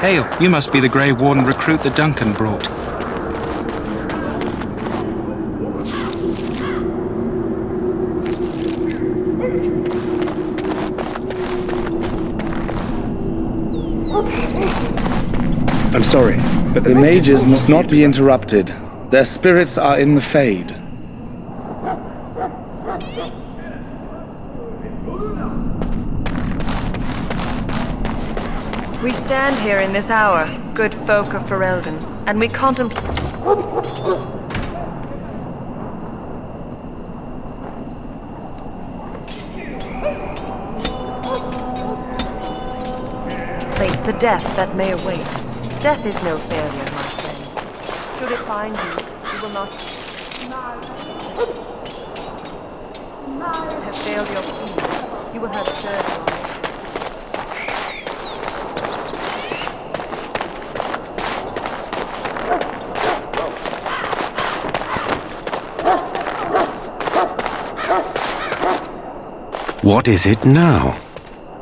Hail, you must be the Grey Warden recruit that Duncan brought. I'm sorry, but the mages must not be interrupted. Their spirits are in the Fade. We stand here in this hour, good folk of Ferelden, and we contemplate the death that may await. Death is no failure, my friend. Should it find you, you will not have failed your feet. You will have served on it. What is it now?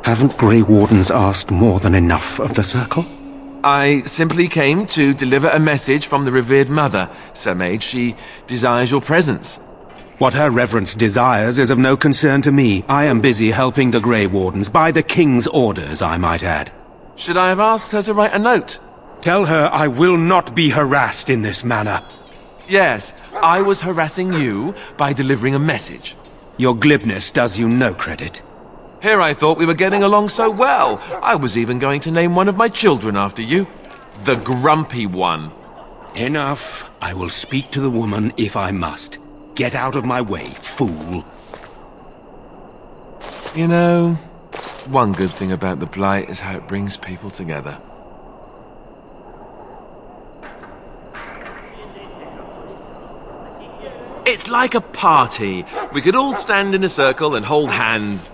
Haven't Grey Wardens asked more than enough of the Circle? I simply came to deliver a message from the revered mother, Sir Mage. She desires your presence. What her reverence desires is of no concern to me. I am busy helping the Grey Wardens, by the King's orders, I might add. Should I have asked her to write a note? Tell her I will not be harassed in this manner. Yes, I was harassing you by delivering a message. Your glibness does you no credit. Here I thought we were getting along so well. I was even going to name one of my children after you. The Grumpy One. Enough. I will speak to the woman if I must. Get out of my way, fool. You know, one good thing about the Blight is how it brings people together. It's like a party. We could all stand in a circle and hold hands.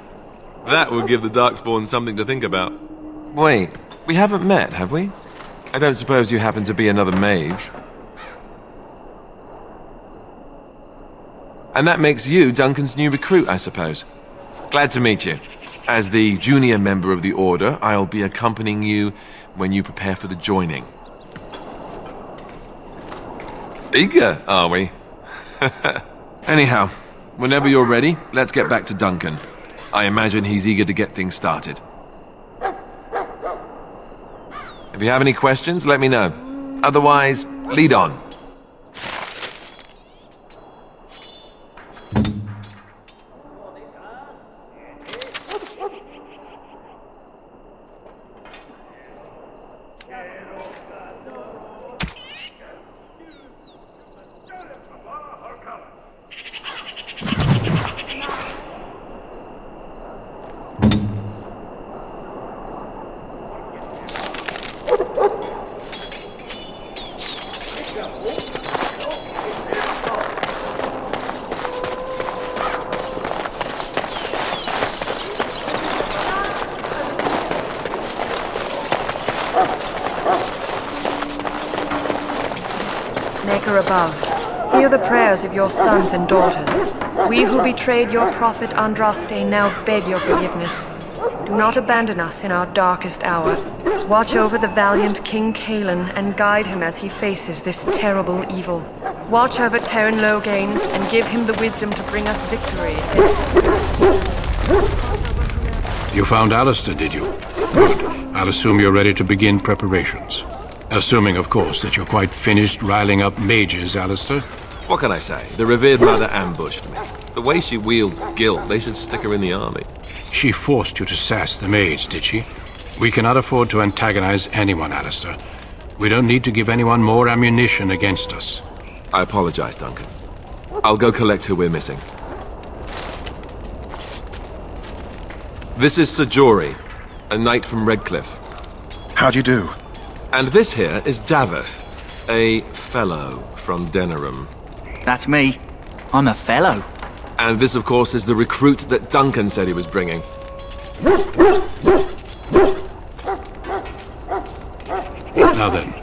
That would give the Darkspawn something to think about. Wait, we haven't met, have we? I don't suppose you happen to be another mage. And that makes you Duncan's new recruit, I suppose. Glad to meet you. As the junior member of the Order, I'll be accompanying you when you prepare for the joining. Eager, are we? Anyhow, whenever you're ready, let's get back to Duncan. I imagine he's eager to get things started. If you have any questions, let me know. Otherwise, lead on. Maker above, hear the prayers of your sons and daughters. We who betrayed your prophet Andraste now beg your forgiveness. Do not abandon us in our darkest hour. Watch over the valiant King Kaelin and guide him as he faces this terrible evil. Watch over Terran Logain and give him the wisdom to bring us victory. You found Alistair, did you? Good. I'll assume you're ready to begin preparations. Assuming, of course, that you're quite finished riling up mages, Alistair. What can I say? The revered mother ambushed me. The way she wields guilt, they should stick her in the army. She forced you to sass the mage, did she? We cannot afford to antagonize anyone, Alistair. We don't need to give anyone more ammunition against us. I apologize, Duncan. I'll go collect who we're missing. This is Sir Jory, a knight from Redcliffe. How'd you do? And this here is Daveth, a fellow from Denerim. That's me. I'm a fellow. And this, of course, is the recruit that Duncan said he was bringing. Now then,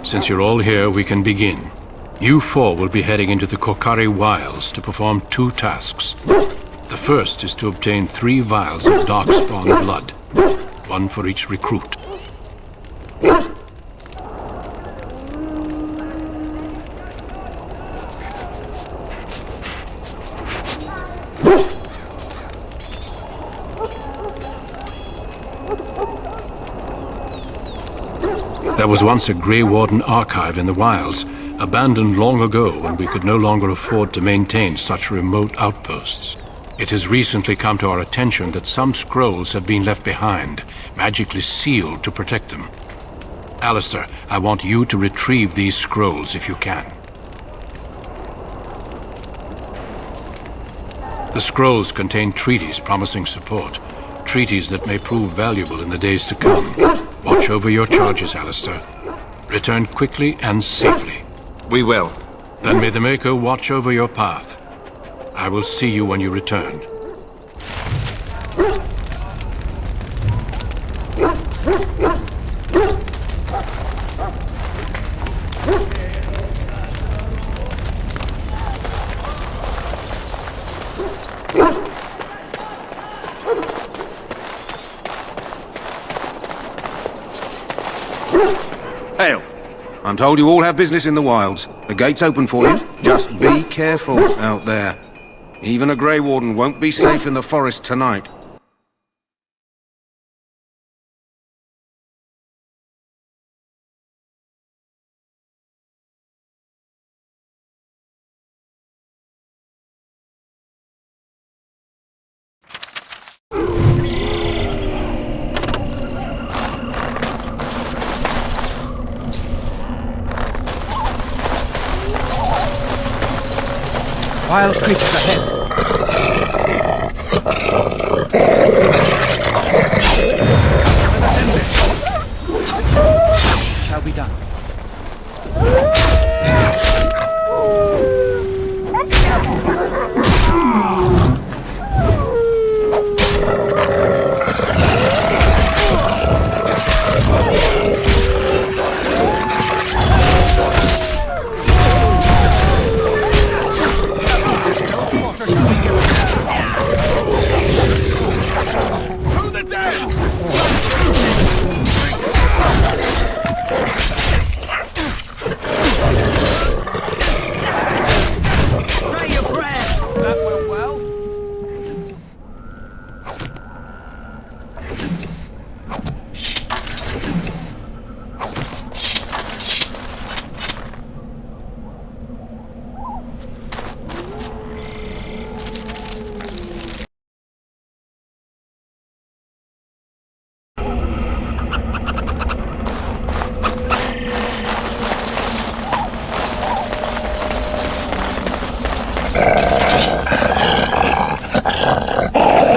since you're all here, we can begin. You four will be heading into the Korcari Wilds to perform 2 tasks. The first is to obtain 3 vials of Darkspawn blood, 1 for each recruit. There was once a Grey Warden archive in the wilds, abandoned long ago when we could no longer afford to maintain such remote outposts. It has recently come to our attention that some scrolls have been left behind, magically sealed to protect them. Alistair, I want you to retrieve these scrolls if you can. The scrolls contain treaties promising support, treaties that may prove valuable in the days to come. Watch over your charges, Alistair. Return quickly and safely. We will. Then may the Maker watch over your path. I will see you when you return. Hail. I'm told you all have business in the wilds. The gate's open for you. Just be careful out there. Even a Grey Warden won't be safe in the forest tonight. Wild creatures ahead. Shall be done.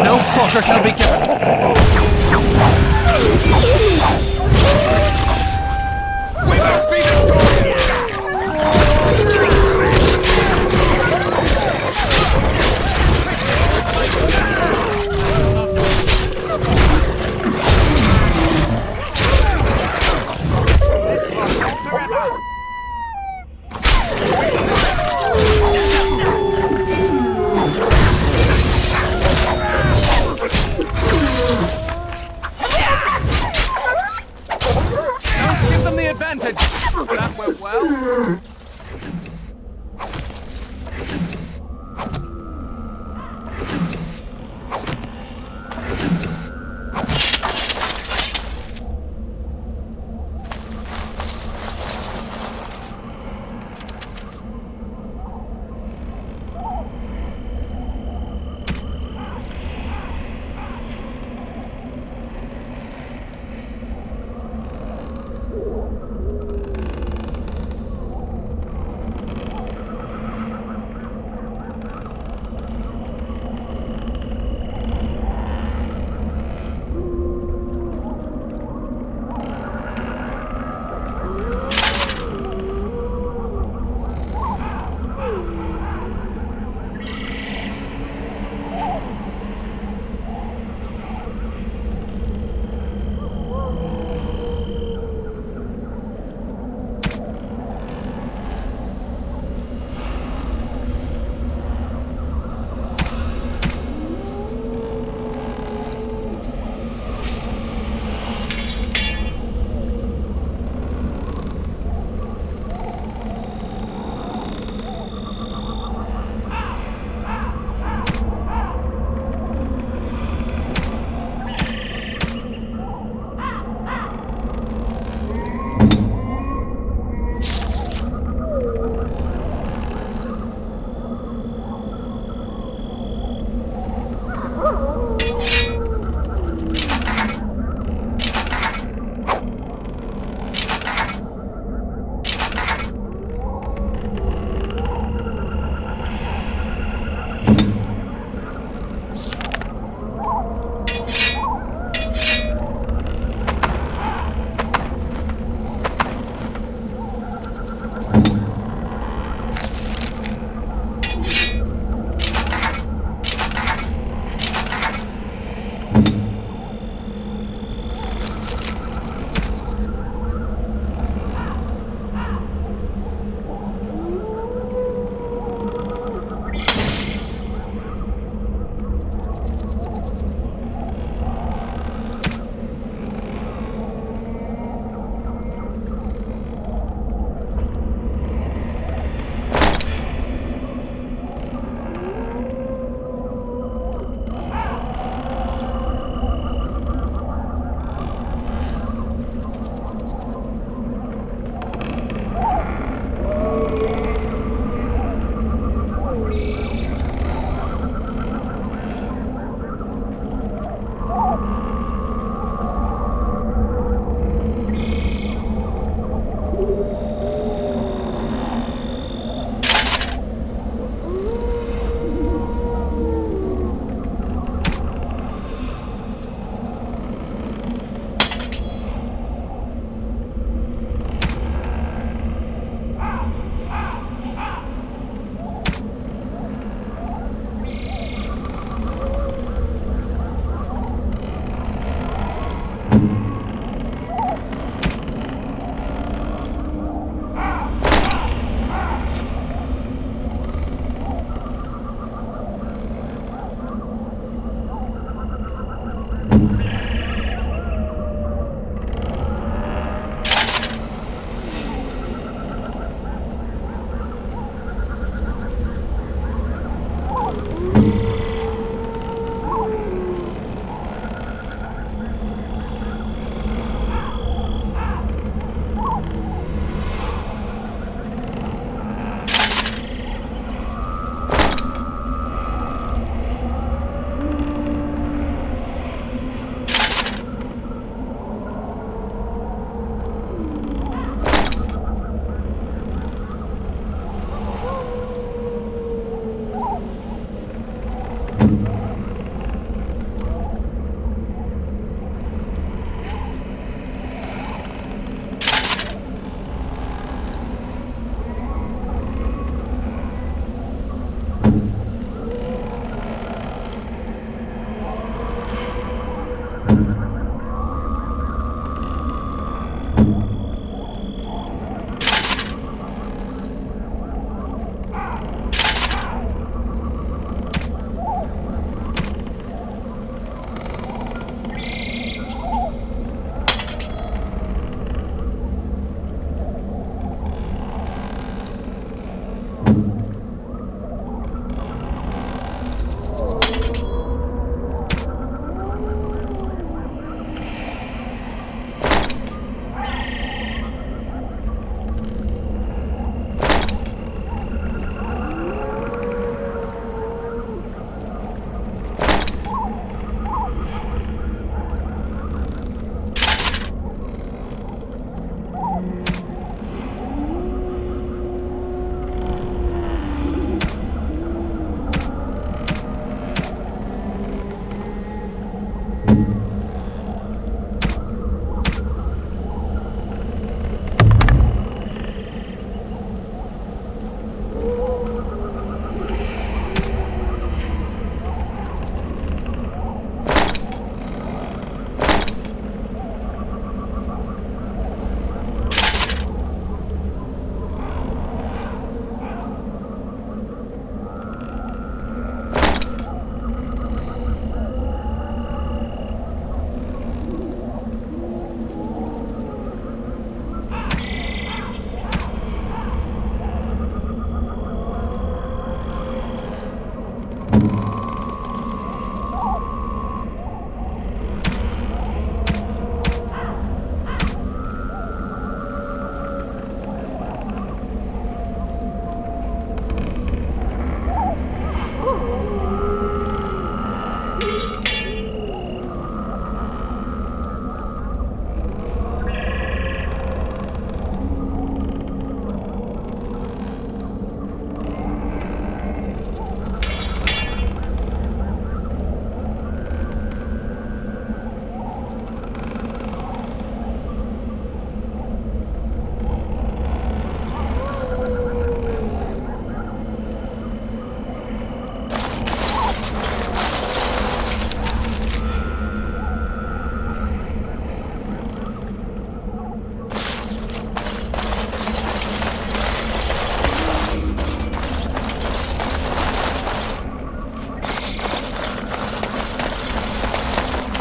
No quarter shall be given. We must be victorious! That went well.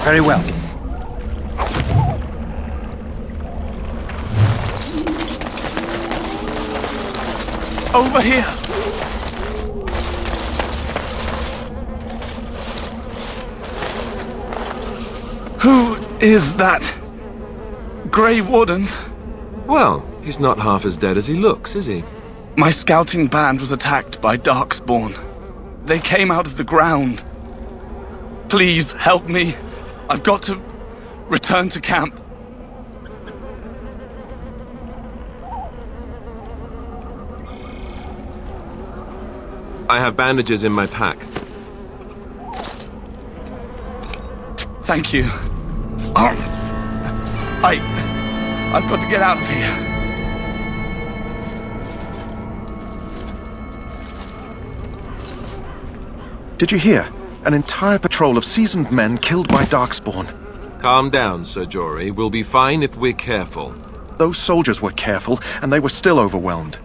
Very well. Over here! Who is that? Grey Wardens? Well, he's not half as dead as he looks, is he? My scouting band was attacked by Darkspawn. They came out of the ground. Please help me. I've got to return to camp. I have bandages in my pack. Thank you. I've got to get out of here. Did you hear? An entire patrol of seasoned men killed by Darkspawn. Calm down, Sir Jory. We'll be fine if we're careful. Those soldiers were careful, and they were still overwhelmed.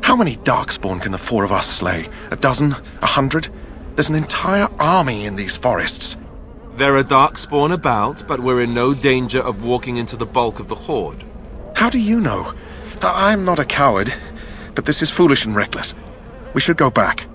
How many Darkspawn can the four of us slay? A dozen? 100? There's an entire army in these forests. There are Darkspawn about, but we're in no danger of walking into the bulk of the Horde. How do you know? I'm not a coward, but this is foolish and reckless. We should go back.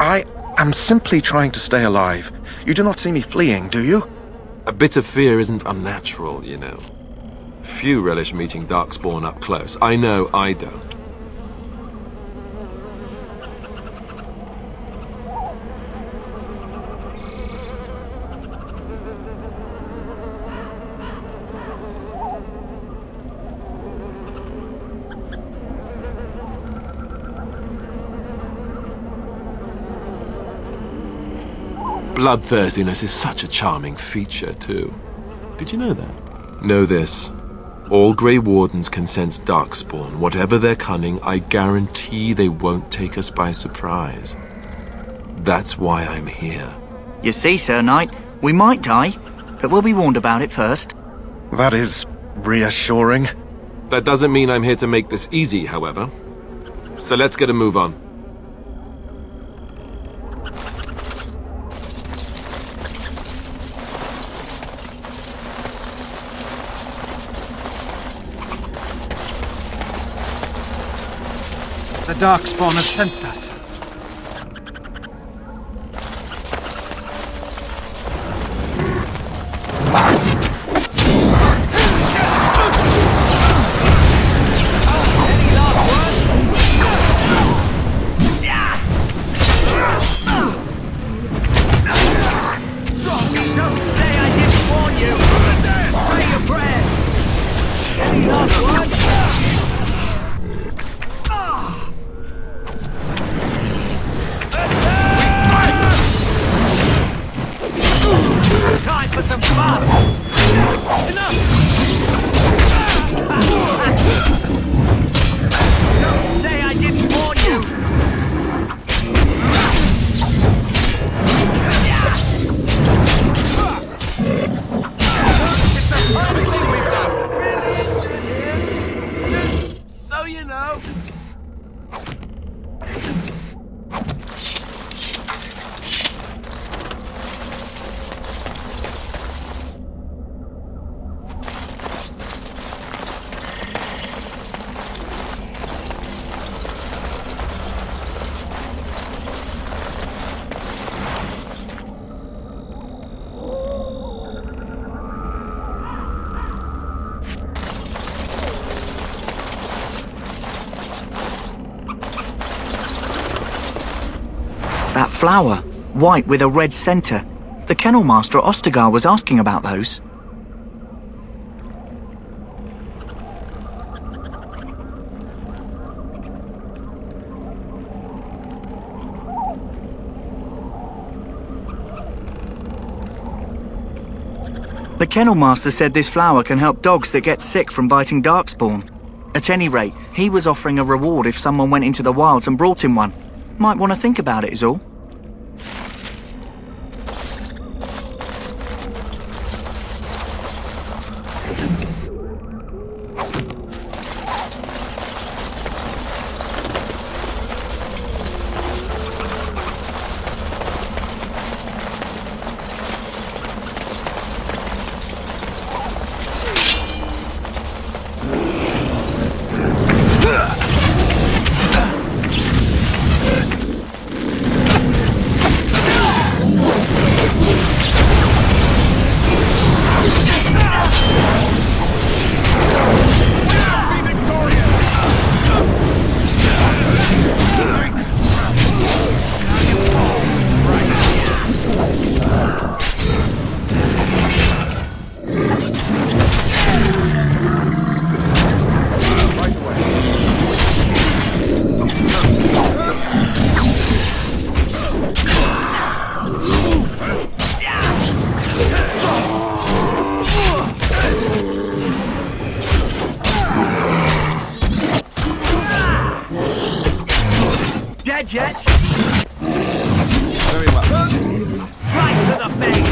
I am simply trying to stay alive. You do not see me fleeing, do you? A bit of fear isn't unnatural, you know. Few relish meeting Darkspawn up close. I know I don't. Bloodthirstiness is such a charming feature, too. Did you know that? Know this. All Grey Wardens can sense Darkspawn. Whatever their cunning, I guarantee they won't take us by surprise. That's why I'm here. You see, Sir Knight, we might die, but we'll be warned about it first. That is reassuring. That doesn't mean I'm here to make this easy, however. So let's get a move on. The Darkspawn has sensed us. Don't say I didn't warn you! Say your prayers! Any last words? flower, white with a red centre. The kennel master at Ostergar was asking about those. The kennel master said this flower can help dogs that get sick from biting darkspawn. At any rate, he was offering a reward if someone went into the wilds and brought him one. Might want to think about it is all. Dead yet? Very well. Right to the face!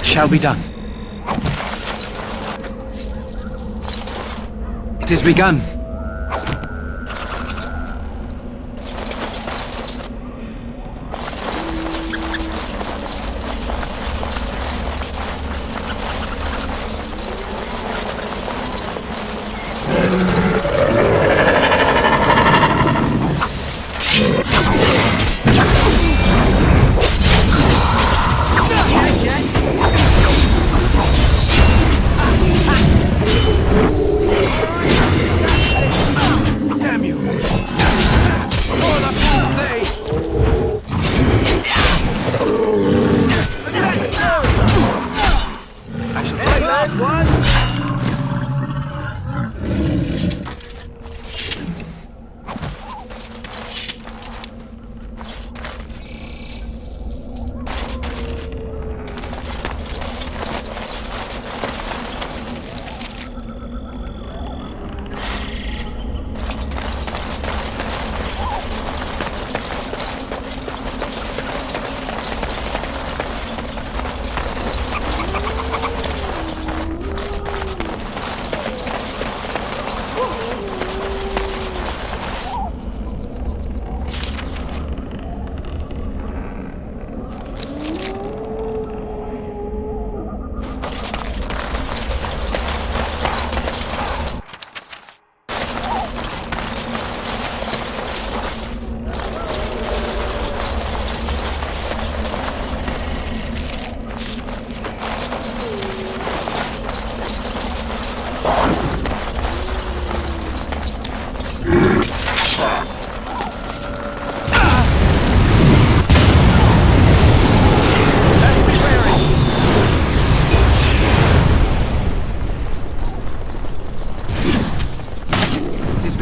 Shall be done. It is begun.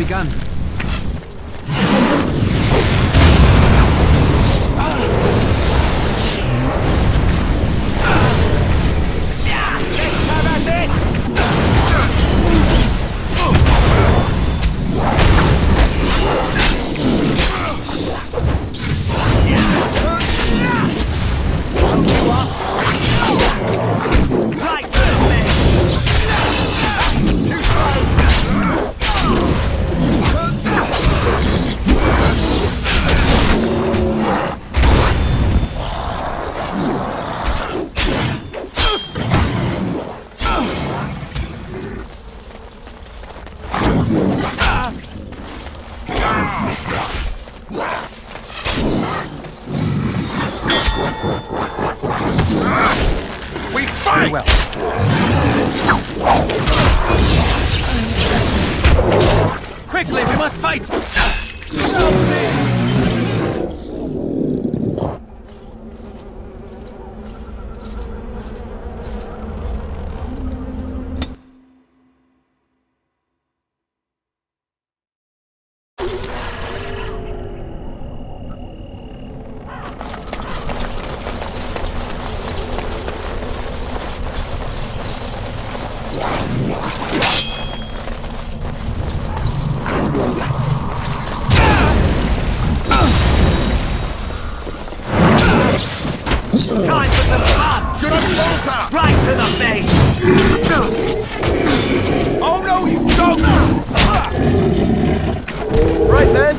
begun. We fight! Well. Quickly, we must fight! Time for some fun! Do not falter! Right to the face! Oh no, you don't! Right then.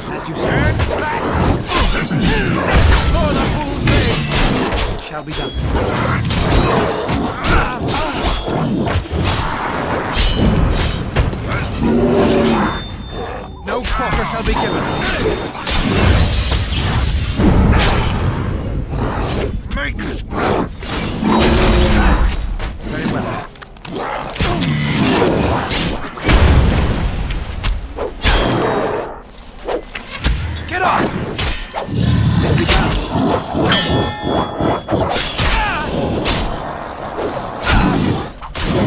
As you said, for the fool's sake, it shall be done. No quarter shall be given. Maker's breath. Very well. Get off! Let's begin.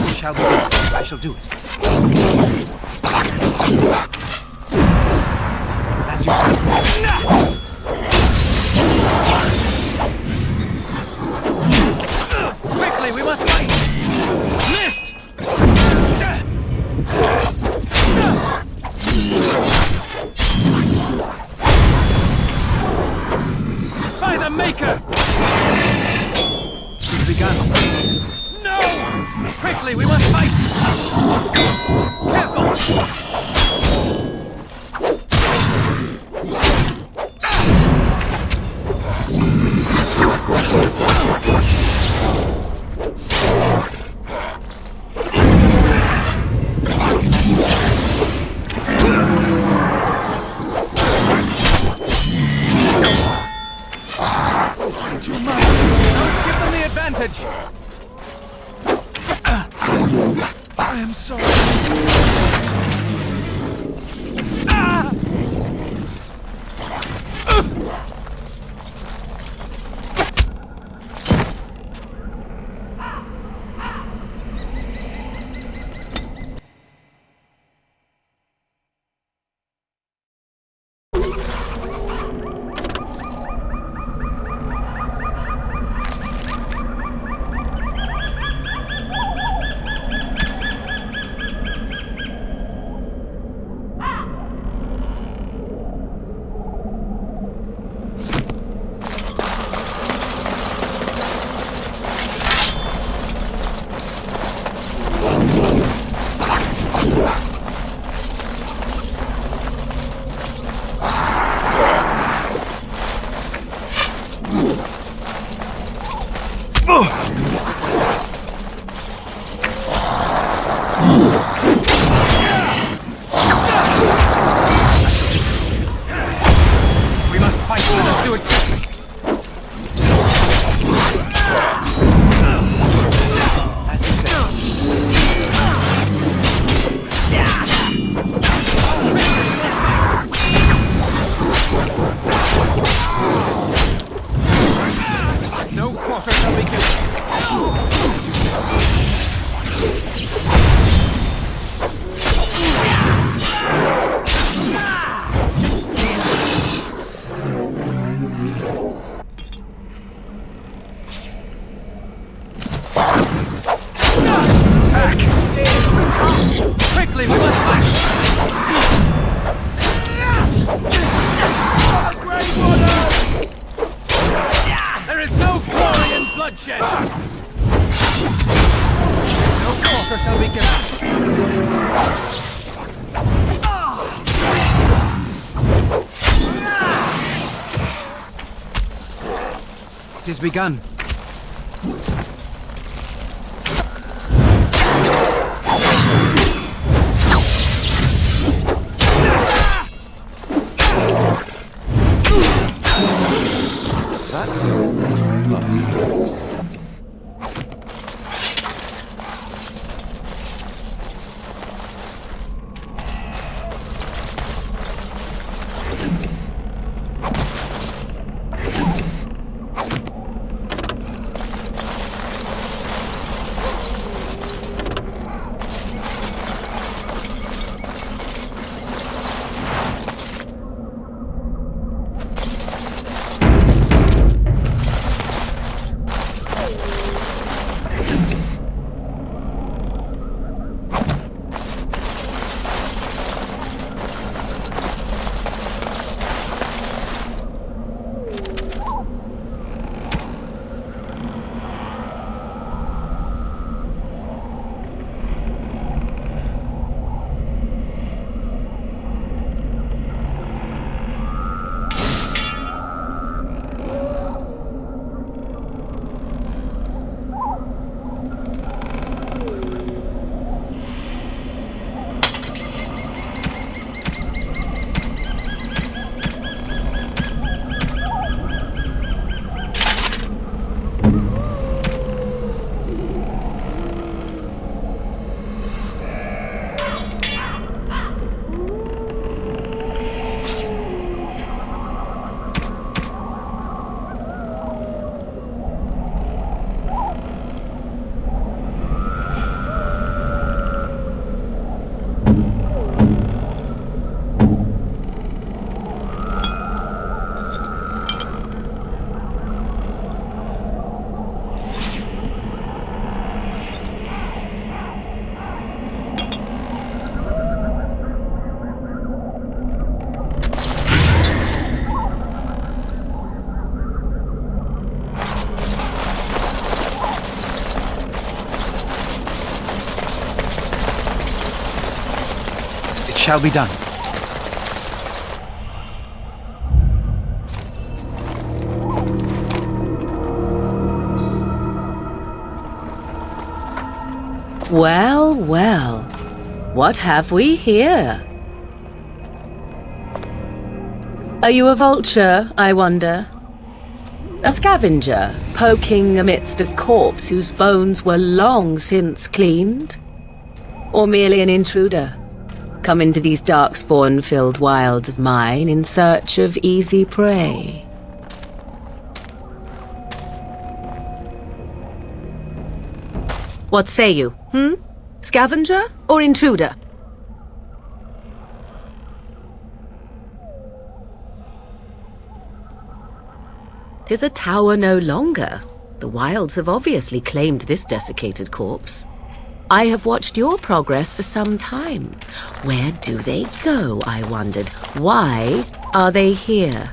It shall be done. I shall do it. As you say. Quickly, we must fight! Missed! By the Maker! It's begun. No! Quickly, we must fight! Careful! I am sorry. We must fight, let us do it quickly. As you say. No quarter shall be given. Quickly, we must fight! There is no glory in bloodshed! No quarter shall be given. It is begun. shall be done. Well, well. What have we here? Are you a vulture, I wonder? A scavenger, poking amidst a corpse whose bones were long since cleaned? Or merely an intruder, come into these darkspawn-filled wilds of mine in search of easy prey? What say you, Scavenger or intruder? "'Tis a tower no longer. The wilds have obviously claimed this desiccated corpse. I have watched your progress for some time. Where do they go, I wondered? Why are they here?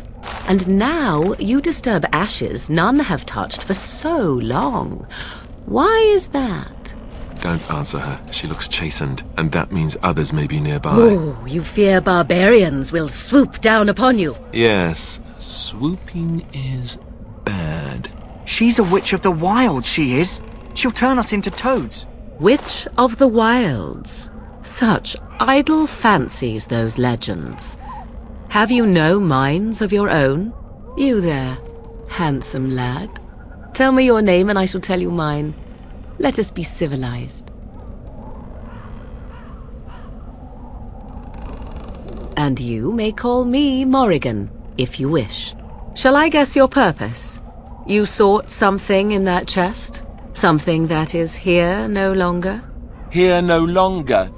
And now you disturb ashes none have touched for so long. Why is that?" Don't answer her. She looks chastened, and that means others may be nearby. Oh, you fear barbarians will swoop down upon you. Yes, swooping is bad. She's a witch of the wilds, she is. She'll turn us into toads. Witch of the wilds. Such idle fancies, those legends. Have you no minds of your own? You there, handsome lad. Tell me your name and I shall tell you mine. Let us be civilized. And you may call me Morrigan, if you wish. Shall I guess your purpose? You sought something in that chest? Something that is here no longer? Here no longer?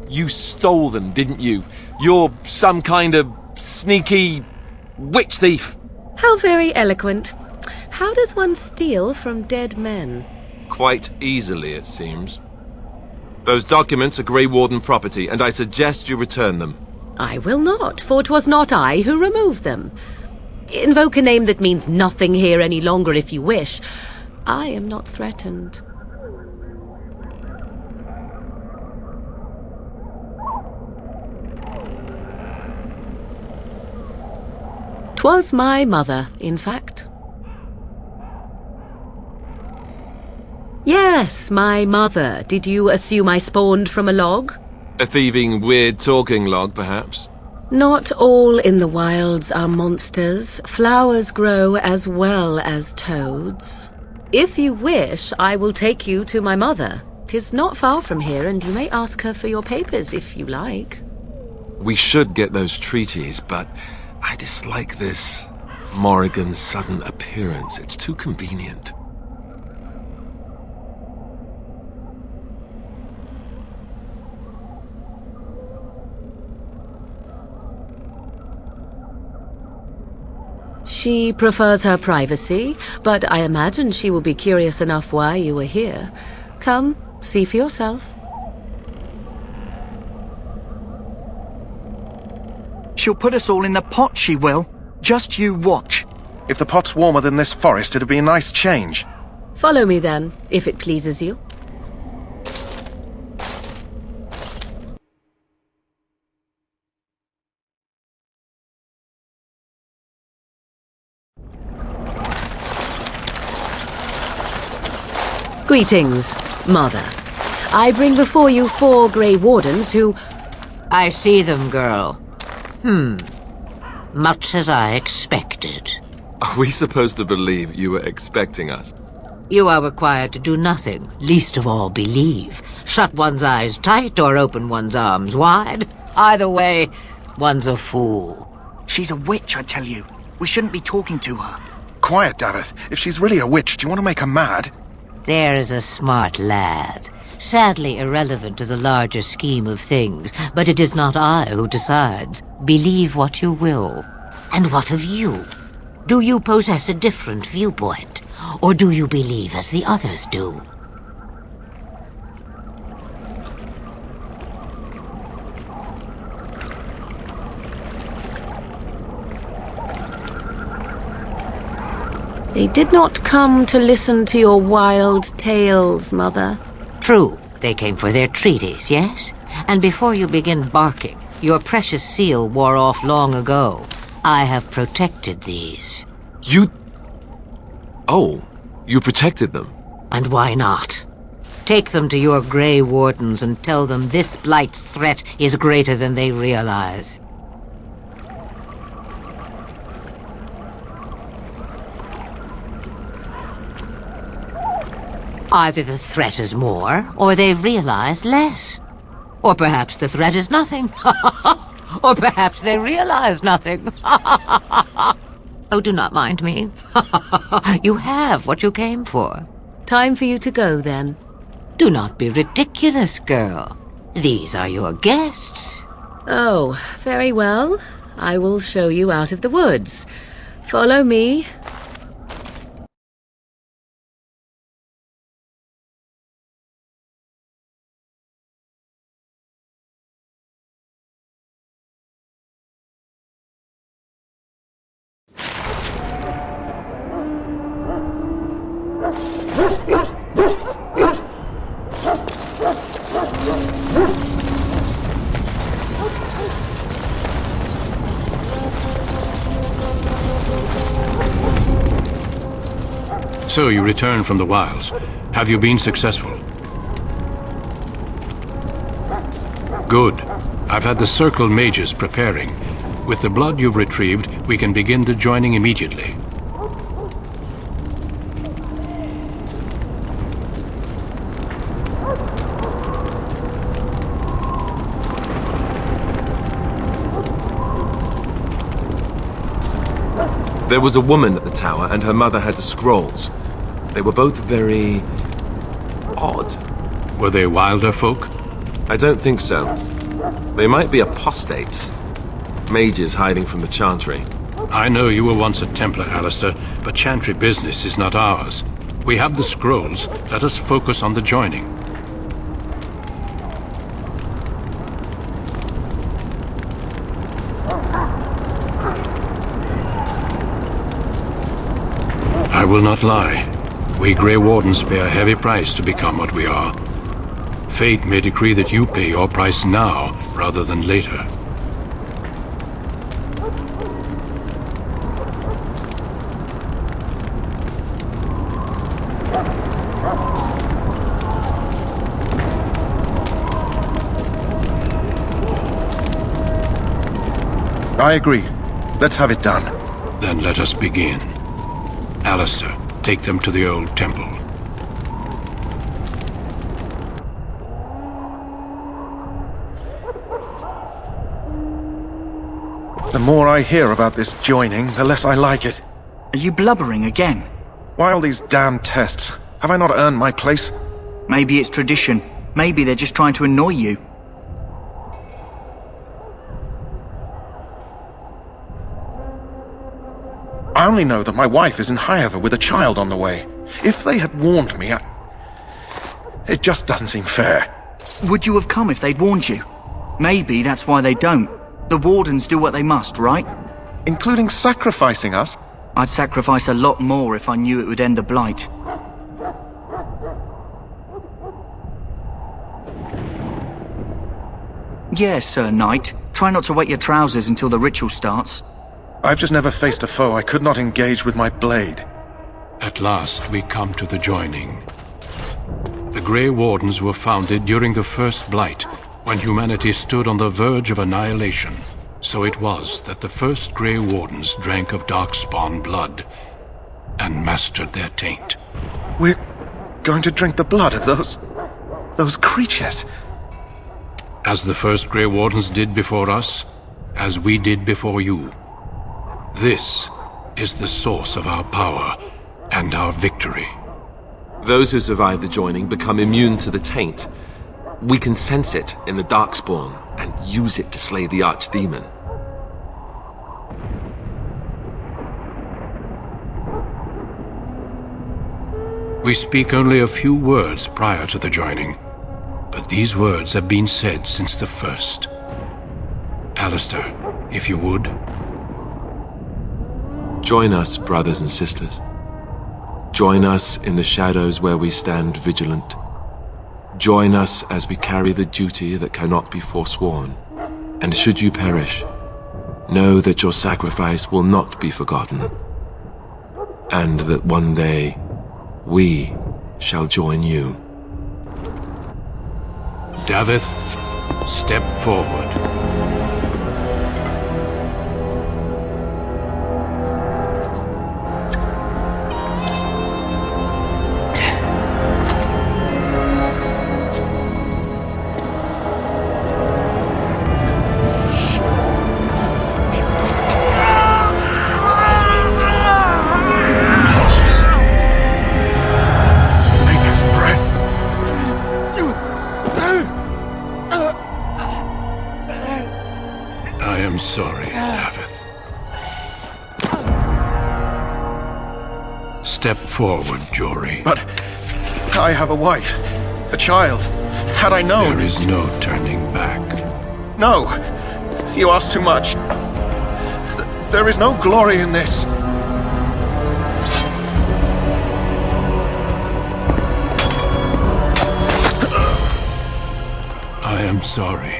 You stole them, didn't you? You're some kind of sneaky witch thief. How very eloquent. How does one steal from dead men? Quite easily, it seems. Those documents are Grey Warden property, and I suggest you return them. I will not, for 'twas not I who removed them. Invoke a name that means nothing here any longer if you wish. I am not threatened. 'Twas my mother, in fact. Yes, my mother. Did you assume I spawned from a log? A thieving, weird-talking log, perhaps? Not all in the wilds are monsters. Flowers grow as well as toads. If you wish, I will take you to my mother. 'Tis not far from here, and you may ask her for your papers if you like. We should get those treaties, but I dislike this Morrigan's sudden appearance. It's too convenient. She prefers her privacy, but I imagine she will be curious enough why you are here. Come, see for yourself. She'll put us all in the pot, she will. Just you watch. If the pot's warmer than this forest, it'd be a nice change. Follow me then, if it pleases you. Greetings, Mother. I bring before you 4 Grey Wardens who... I see them, girl. Much as I expected. Are we supposed to believe you were expecting us? You are required to do nothing, least of all believe. Shut one's eyes tight or open one's arms wide. Either way, one's a fool. She's a witch, I tell you. We shouldn't be talking to her. Quiet, Davith. If she's really a witch, do you want to make her mad? There is a smart lad. Sadly irrelevant to the larger scheme of things, but it is not I who decides. Believe what you will. And what of you? Do you possess a different viewpoint? Or do you believe as the others do? They did not come to listen to your wild tales, Mother. True, they came for their treaties, yes? And before you begin barking, Your precious seal wore off long ago. I have protected these. You... Oh, you protected them? And why not? Take them to your Grey Wardens and tell them this Blight's threat is greater than they realize. Either the threat is more, or they realize less. Or perhaps the threat is nothing. Or perhaps they realize nothing. Oh, do not mind me. You have what you came for. Time for you to go, then. Do not be ridiculous, girl. These are your guests. Oh, very well. I will show you out of the woods. Follow me. So you returned from the wilds. Have you been successful? Good. I've had the Circle mages preparing. With the blood you've retrieved, we can begin the joining immediately. There was a woman at the tower, and her mother had the scrolls. They were both very... odd. Were they wilder folk? I don't think so. They might be apostates. Mages hiding from the Chantry. I know you were once a Templar, Alistair, but Chantry business is not ours. We have the scrolls. Let us focus on the joining. I will not lie. We Grey Wardens pay a heavy price to become what we are. Fate may decree that you pay your price now, rather than later. I agree. Let's have it done. Then let us begin. Alistair, take them to the old temple. The more I hear about this joining, the less I like it. Are you blubbering again? Why all these damn tests? Have I not earned my place? Maybe it's tradition. Maybe they're just trying to annoy you. I only know that my wife is in Highever with a child on the way. If they had warned me, it just doesn't seem fair. Would you have come if they'd warned you? Maybe that's why they don't. The Wardens do what they must, right? Including sacrificing us? I'd sacrifice a lot more if I knew it would end the Blight. Yes, Sir Knight. Try not to wet your trousers until the ritual starts. I've just never faced a foe I could not engage with my blade. At last, we come to the joining. The Grey Wardens were founded during the First Blight, when humanity stood on the verge of annihilation. So it was that the first Grey Wardens drank of Darkspawn blood and mastered their taint. We're going to drink the blood of those creatures. As the first Grey Wardens did before us, as we did before you. This is the source of our power and our victory. Those who survive the joining become immune to the taint. We can sense it in the Darkspawn and use it to slay the Archdemon. We speak only a few words prior to the joining, but these words have been said since the first. Alistair, if you would. Join us, brothers and sisters. Join us in the shadows where we stand vigilant. Join us as we carry the duty that cannot be forsworn. And should you perish, know that your sacrifice will not be forgotten, and that one day we shall join you. Davith, step forward. Sorry, Davith. Step forward, Jory. But I have a wife, a child. Had I known... There is no turning back. No! You ask too much. There is no glory in this. I am sorry.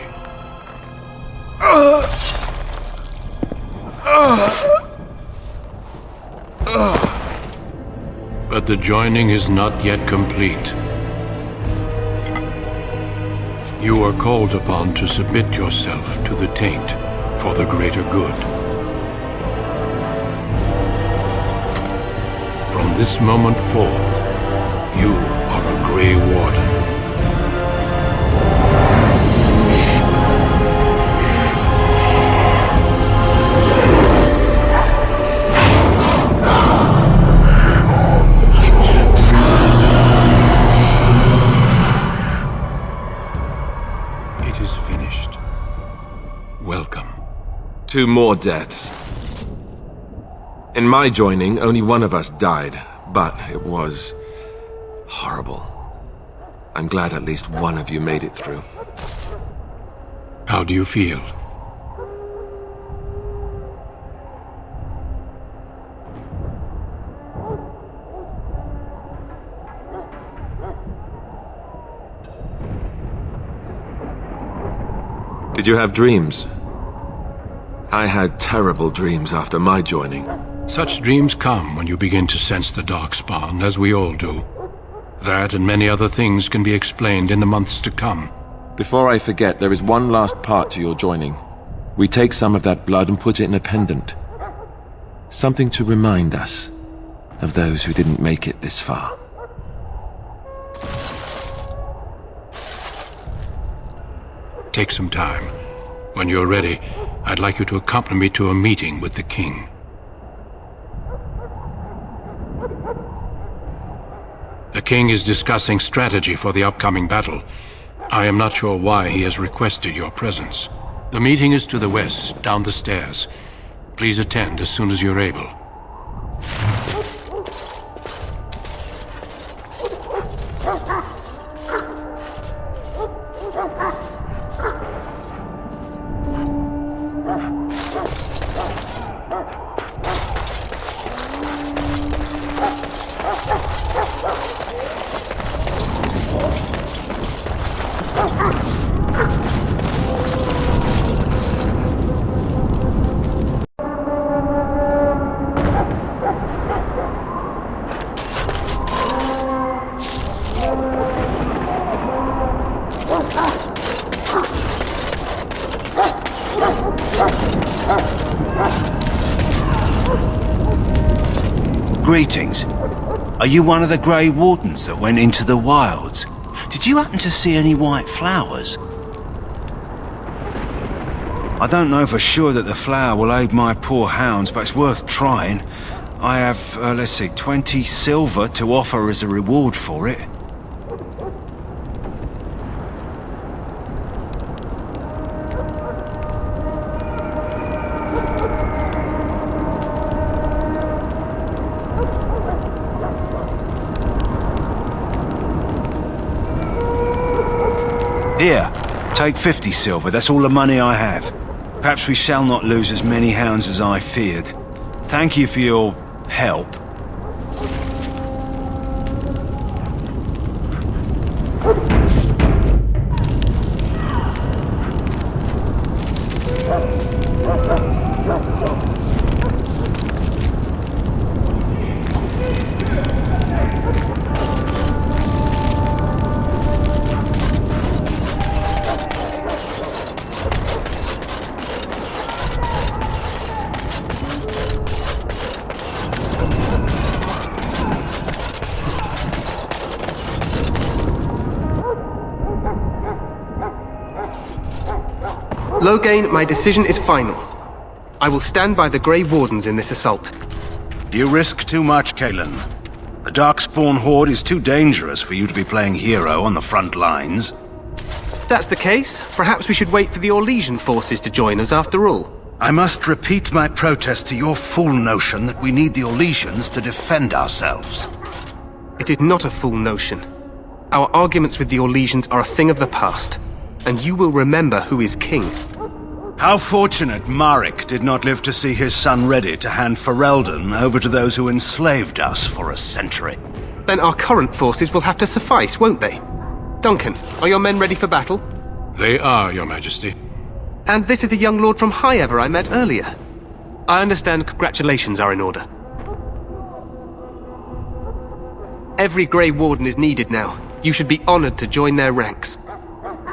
But the joining is not yet complete. You are called upon to submit yourself to the taint for the greater good. From this moment forth, you are a Grey Warden. Two more deaths. In my joining, only one of us died, but it was horrible. I'm glad at least one of you made it through. How do you feel? Did you have dreams? I had terrible dreams after my joining. Such dreams come when you begin to sense the darkspawn, as we all do. That and many other things can be explained in the months to come. Before I forget, there is one last part to your joining. We take some of that blood and put it in a pendant. Something to remind us of those who didn't make it this far. Take some time. When you're ready, I'd like you to accompany me to a meeting with the king. The king is discussing strategy for the upcoming battle. I am not sure why he has requested your presence. The meeting is to the west, down the stairs. Please attend as soon as you're able. Greetings. Are you one of the Grey Wardens that went into the wilds? Did you happen to see any white flowers? I don't know for sure that the flower will aid my poor hounds, but it's worth trying. I have, let's see, 20 silver to offer as a reward for it. Here, take 50 silver, that's all the money I have. Perhaps we shall not lose as many hounds as I feared. Thank you for your help. Logain, my decision is final. I will stand by the Grey Wardens in this assault. You risk too much, Kalen. The Darkspawn Horde is too dangerous for you to be playing hero on the front lines. If that's the case, perhaps we should wait for the Orlesian forces to join us after all. I must repeat my protest to your fool notion that we need the Orlesians to defend ourselves. It is not a fool notion. Our arguments with the Orlesians are a thing of the past, and you will remember who is king. How fortunate Marek did not live to see his son ready to hand Ferelden over to those who enslaved us for a century. Then our current forces will have to suffice, won't they? Duncan, are your men ready for battle? They are, Your Majesty. And this is the young lord from Highever I met earlier. I understand congratulations are in order. Every Grey Warden is needed now. You should be honored to join their ranks.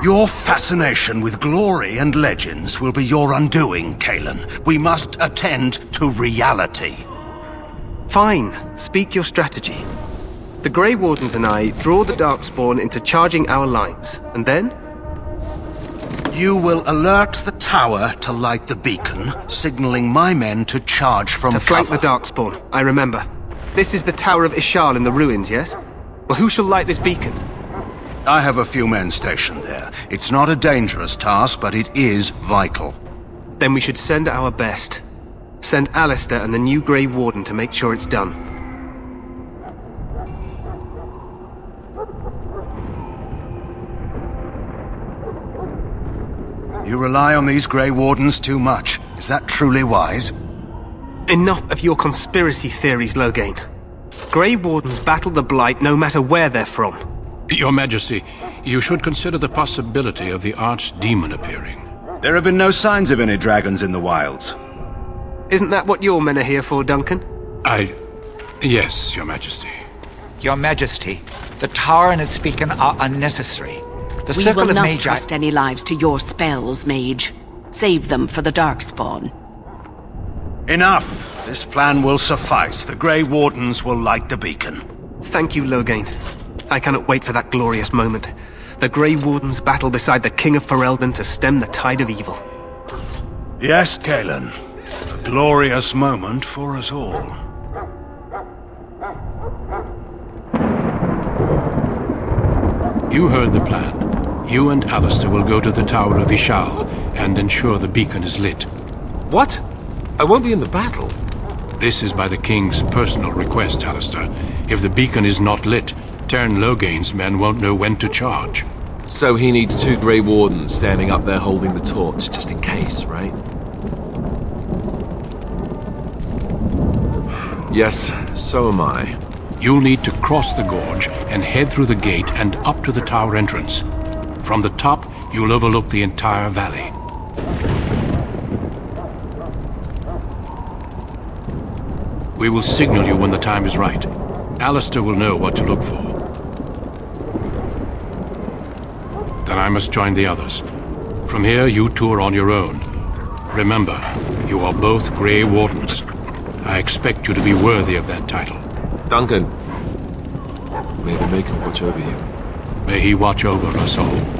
Your fascination with glory and legends will be your undoing, Kalen. We must attend to reality. Fine. Speak your strategy. The Grey Wardens and I draw the Darkspawn into charging our lines, and then? You will alert the tower to light the beacon, signaling my men to charge from cover. To flank the Darkspawn, I remember. This is the Tower of Ishal in the ruins, yes? Well, who shall light this beacon? I have a few men stationed there. It's not a dangerous task, but it is vital. Then we should send our best. Send Alistair and the new Grey Warden to make sure it's done. You rely on these Grey Wardens too much. Is that truly wise? Enough of your conspiracy theories, Logain. Grey Wardens battle the Blight no matter where they're from. Your Majesty, you should consider the possibility of the archdemon appearing. There have been no signs of any dragons in the wilds. Isn't that what your men are here for, Duncan? Yes, Your Majesty. Your Majesty, the tower and its beacon are unnecessary. The We circle will of not Magi... trust any lives to your spells, Mage. Save them for the Darkspawn. Enough! This plan will suffice. The Grey Wardens will light the beacon. Thank you, Logain. I cannot wait for that glorious moment. The Grey Wardens battle beside the King of Ferelden to stem the tide of evil. Yes, Kalen. A glorious moment for us all. You heard the plan. You and Alistair will go to the Tower of Ishal and ensure the beacon is lit. What? I won't be in the battle. This is by the King's personal request, Alistair. If the beacon is not lit, Tern Logain's men won't know when to charge. So he needs 2 Grey Wardens standing up there holding the torch, just in case, right? Yes, so am I. You'll need to cross the gorge and head through the gate and up to the tower entrance. From the top, you'll overlook the entire valley. We will signal you when the time is right. Alistair will know what to look for. Then I must join the others. From here, you two are on your own. Remember, you are both Grey Wardens. I expect you to be worthy of that title. Duncan, may the Maker watch over you. May he watch over us all.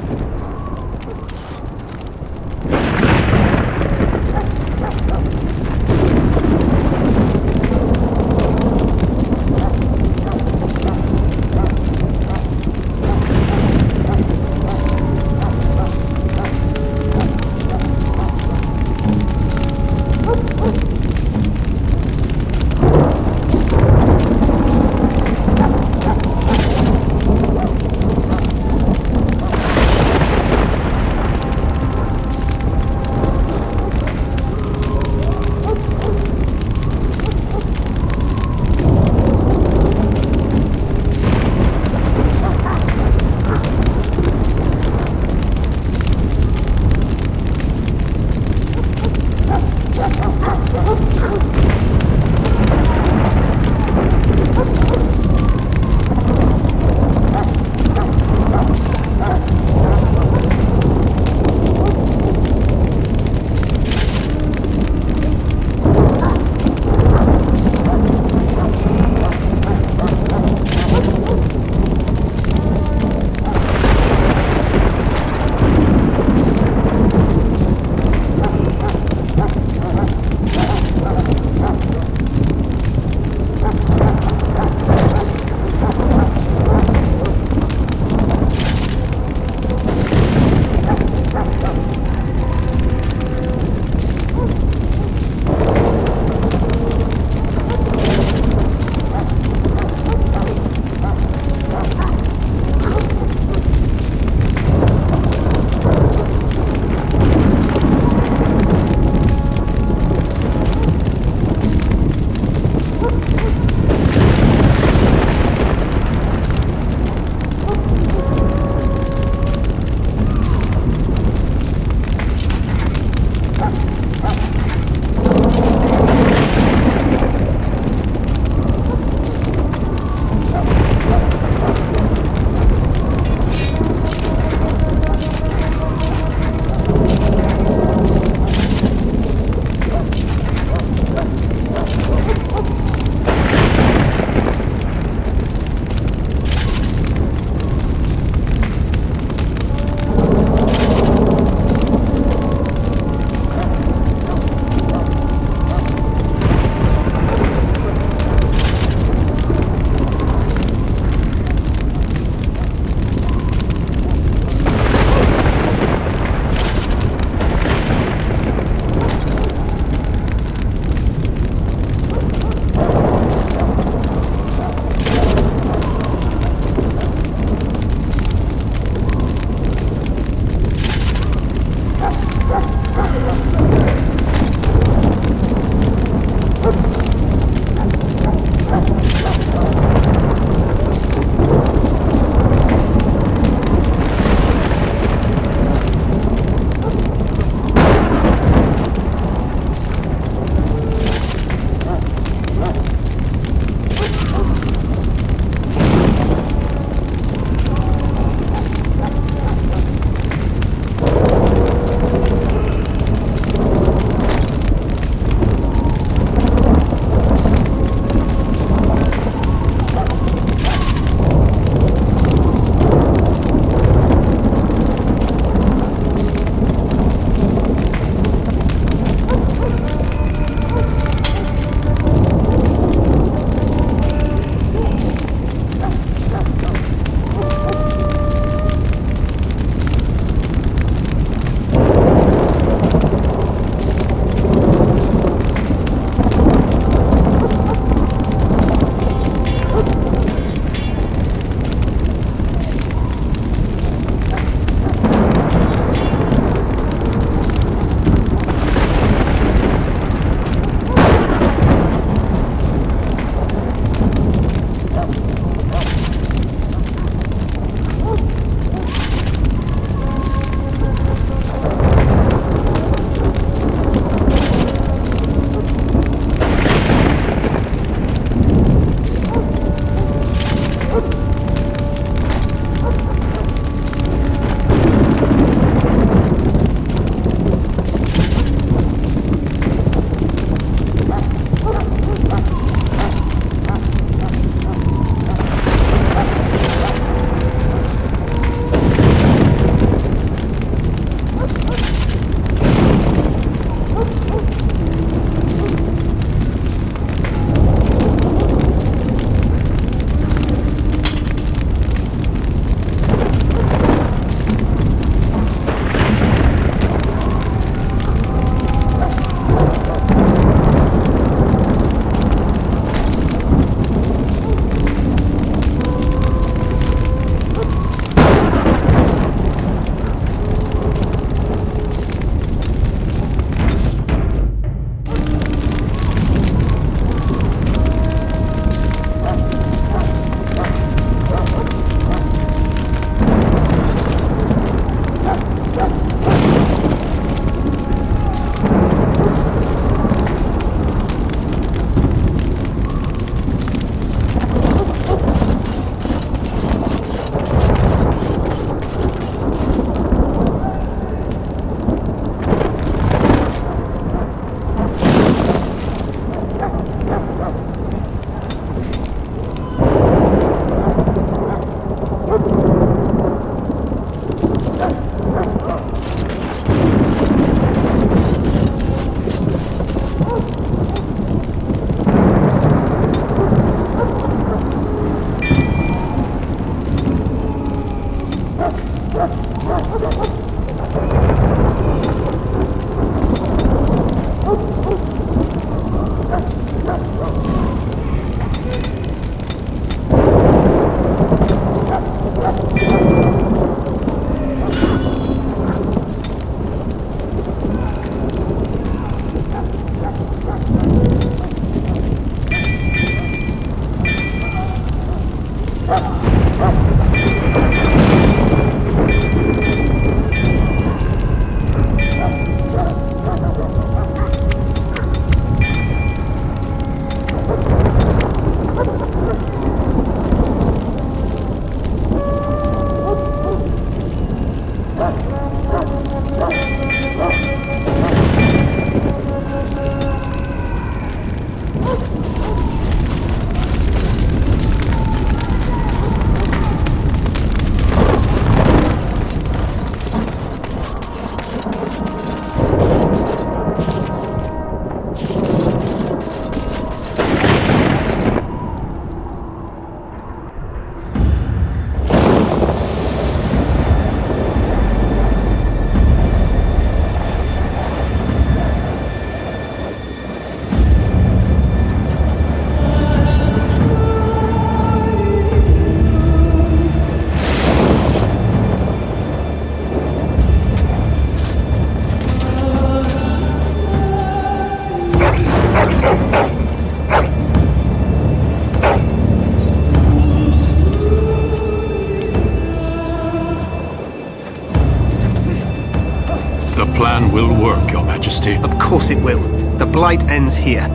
The plan will work, Your Majesty. Of course it will. The blight ends here.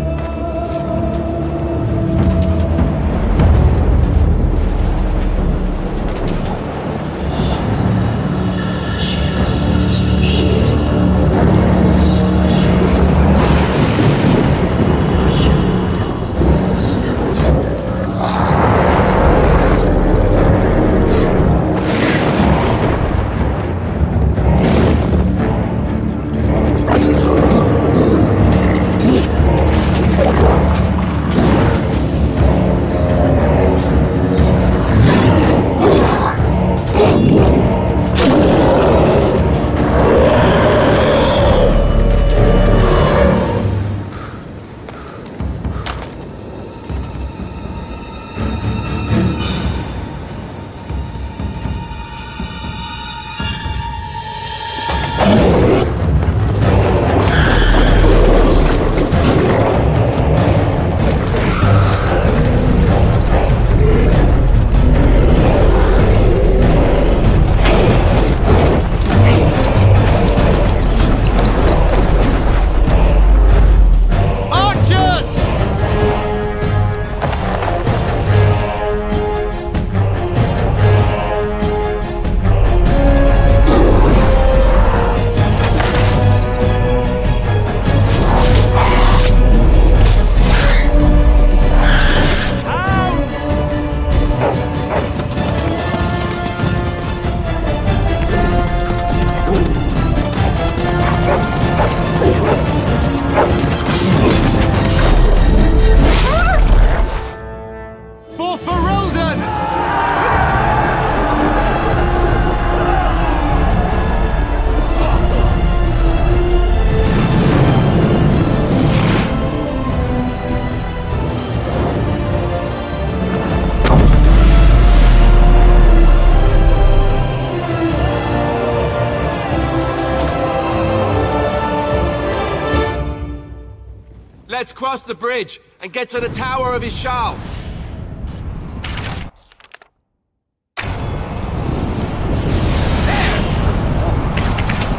Let's cross the bridge and get to the Tower of Ishal.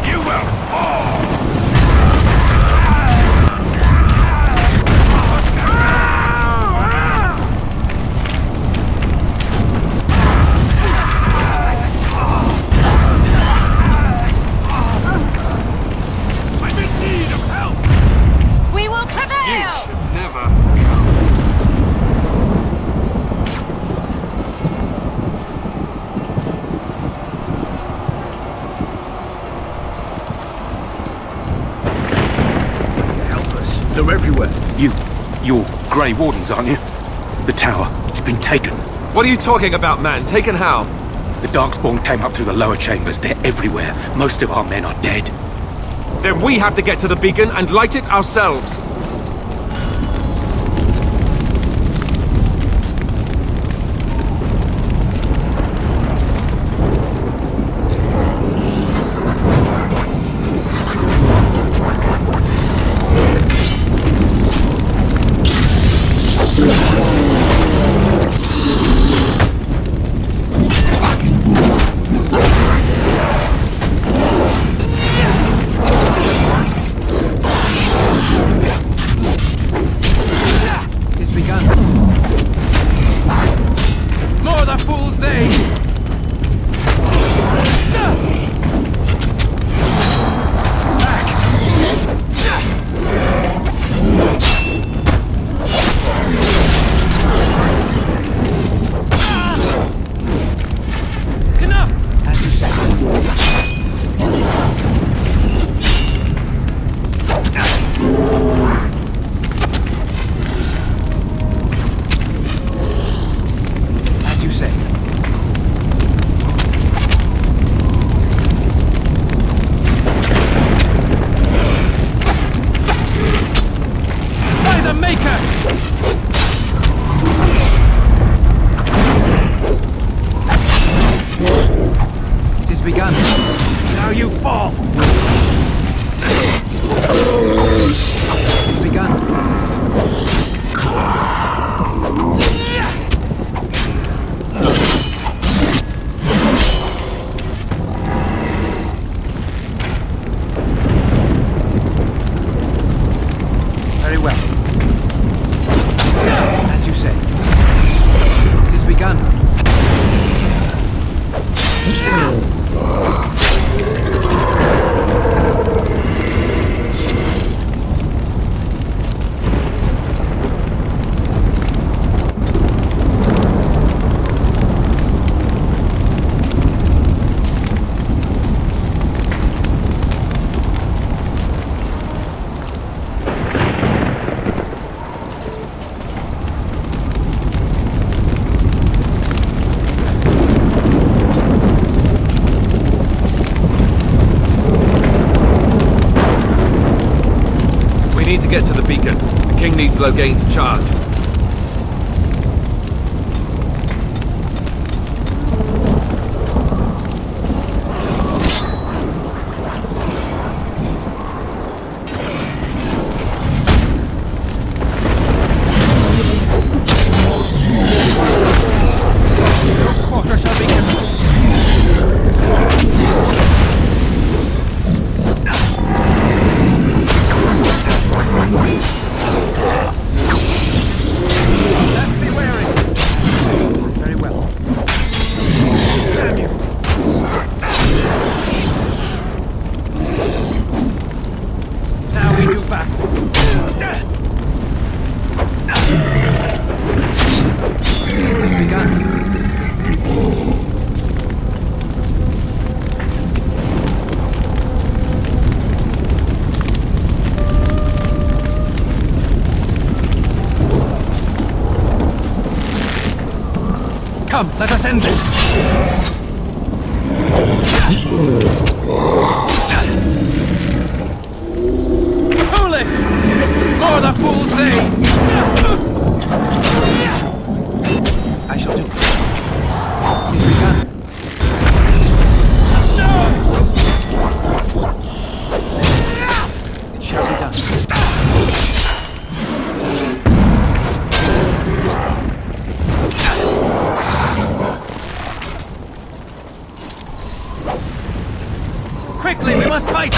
You will fall! I'm in need of help! We will prevail! You should never Help us. They're everywhere. You're Grey Wardens, aren't you? The tower, it's been taken. What are you talking about, man? Taken how? The Darkspawn came up through the lower chambers. They're everywhere. Most of our men are dead. Then we have to get to the beacon and light it ourselves. More the fools they! Enough! As you say. As you say. By the Maker! It is begun. Now you fall. It is begun. Very well. As you say. It is begun. We need to get to the beacon. The king needs Loghain to charge. Quarter shall be given. Let's be wary. Very well. Damn you. Now we do battle. It has begun. Come, let us end this. Foolish! More the fools they! I shall do it. It is begun. It shall be done. Quickly, we must fight!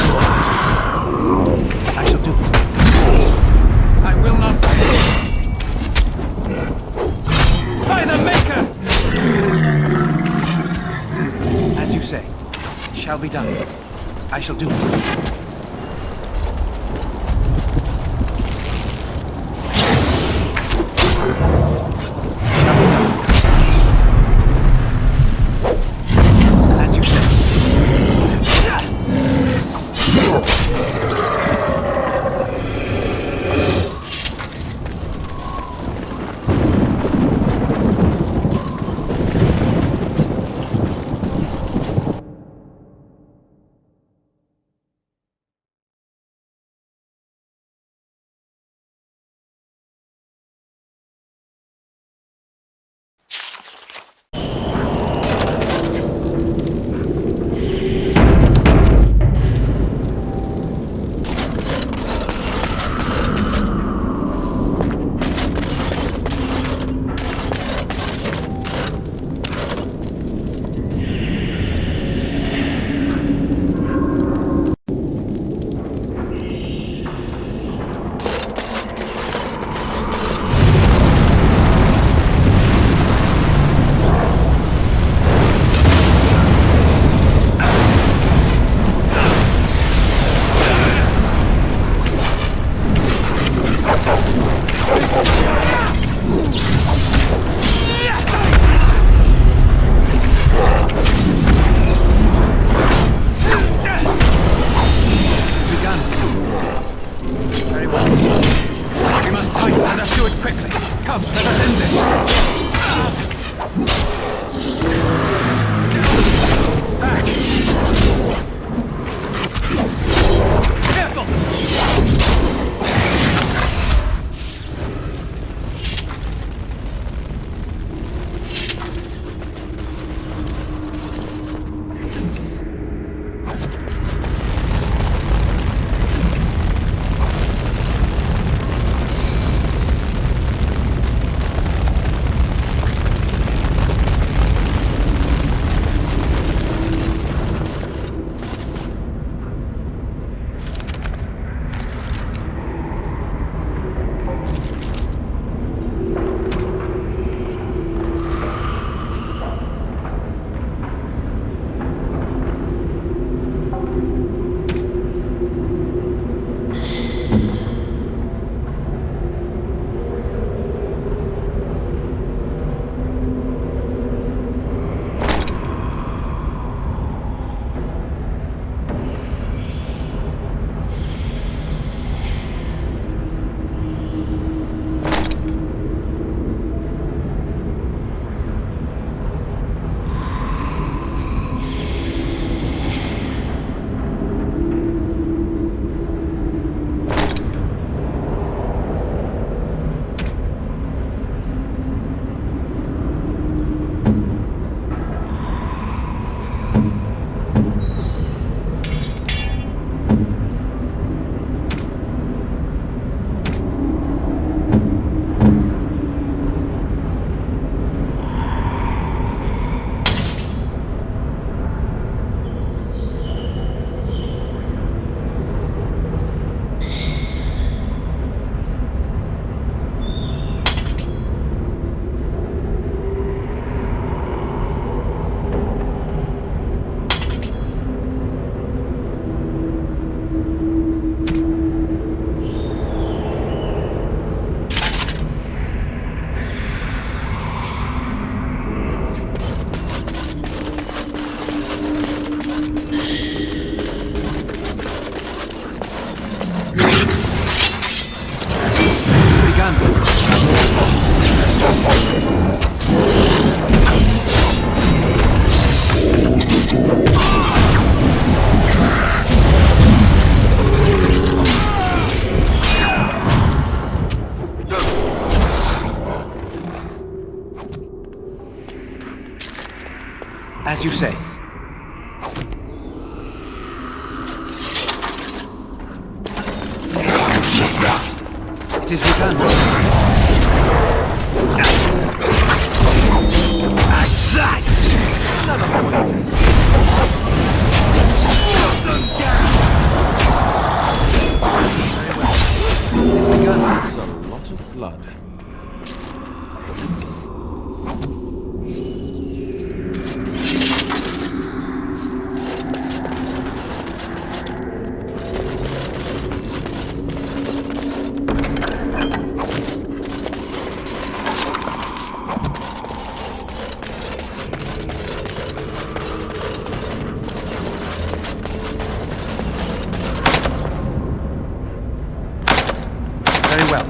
I shall do it. I will not fight. By the Maker! As you say, it shall be done. I shall do it. As you say. It is begun. That's a lot of blood. Very well.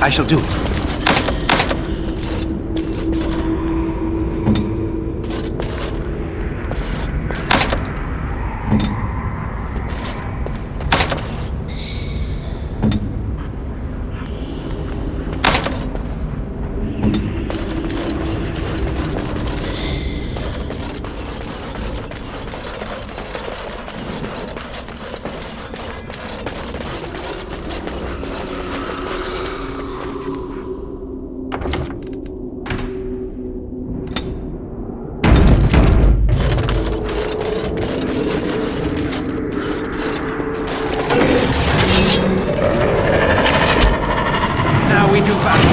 I shall do it. Now we do battle.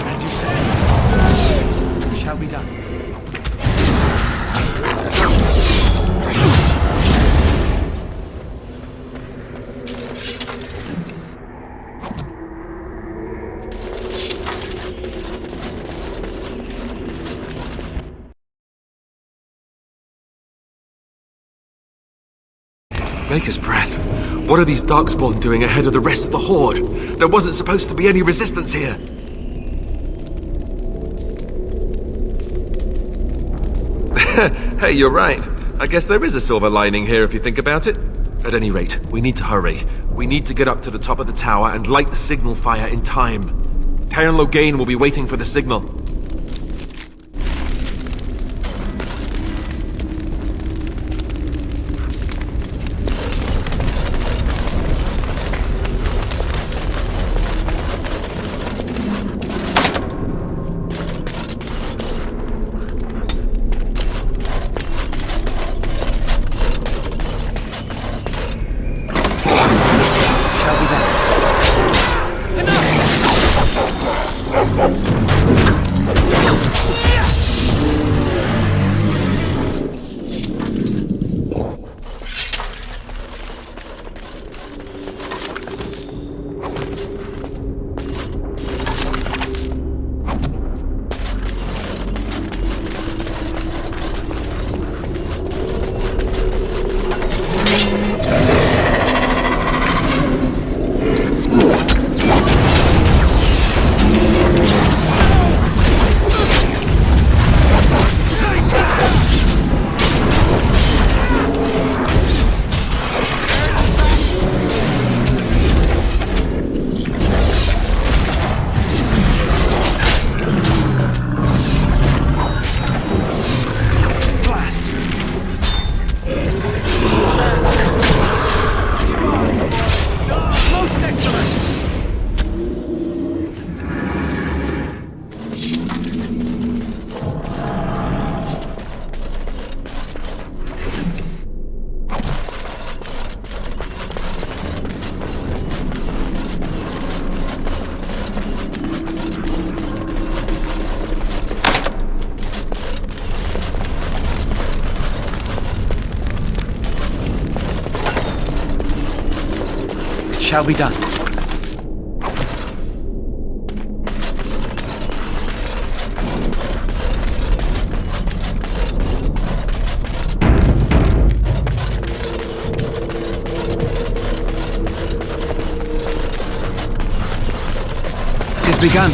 As you say, it shall be done. Maker's breath. What are these Darkspawn doing ahead of the rest of the Horde? There wasn't supposed to be any resistance here. Hey, you're right. I guess there is a silver lining here if you think about it. At any rate, we need to hurry. We need to get up to the top of the tower and light the signal fire in time. Taron Logain will be waiting for the signal. Shall be done. Enough! shall be done. It has begun.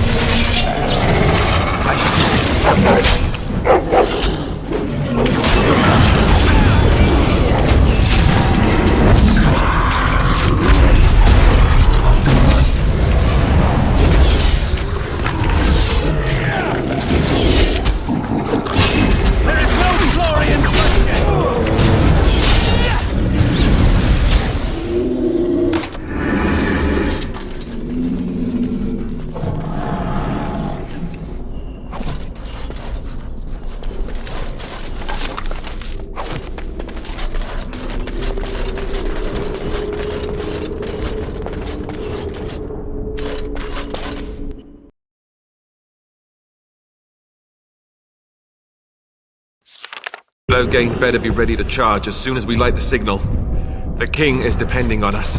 Loghain better be ready to charge as soon as we light the signal. The king is depending on us.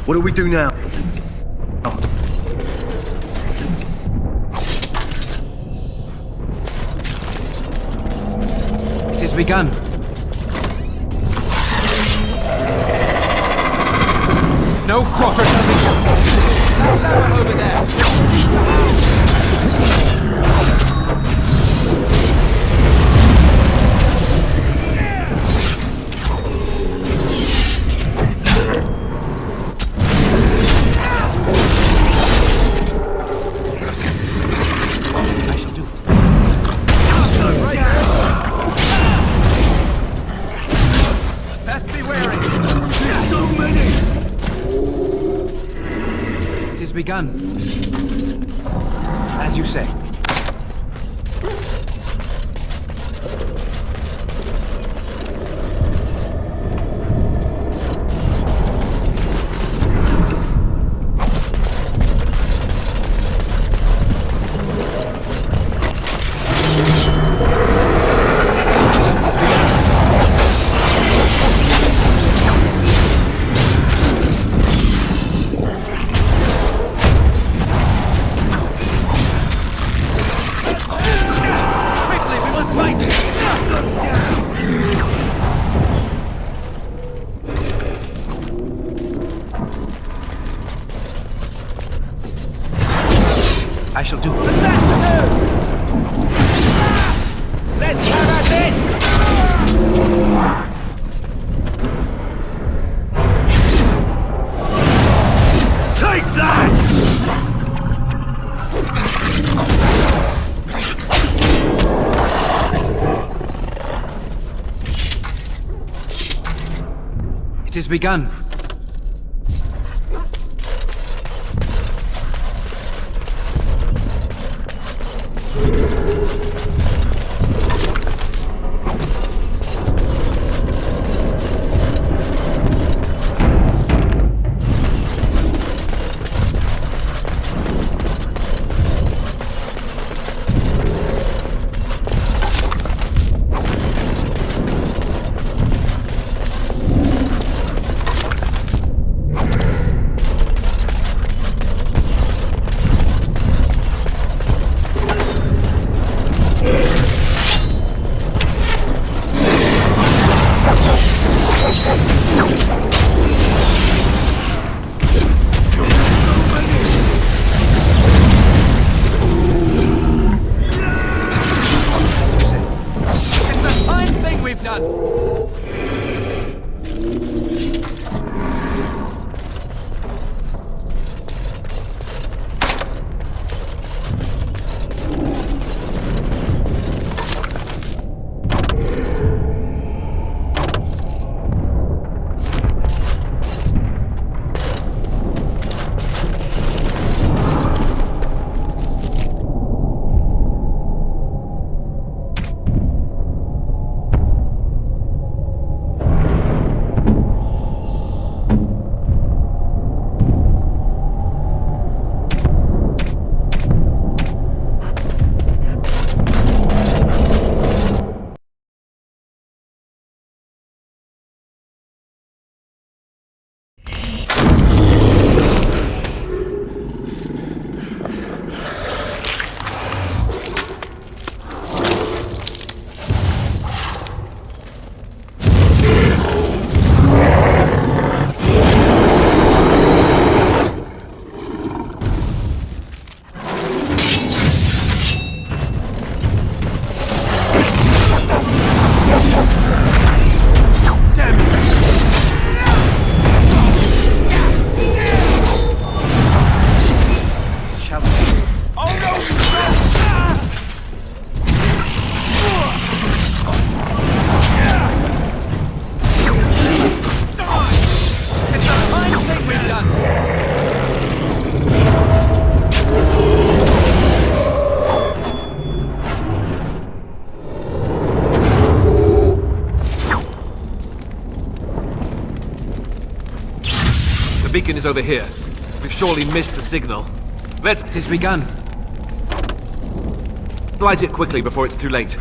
What do we do now? It has begun. No quarter shall be lower over there. Begun. As you say. I shall do it. Let's have at it! Take that! It has begun. beacon is over here. We've surely missed the signal. Let's... Tis begun. Light it quickly before it's too late.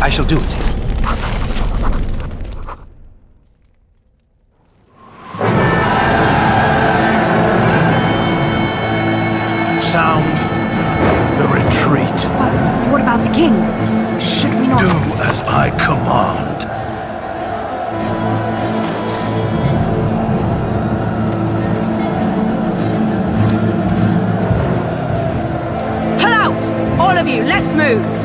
I shall do it. Sound the retreat. What about the king? Should we not... Do as I command. Pull out! All of you, let's move!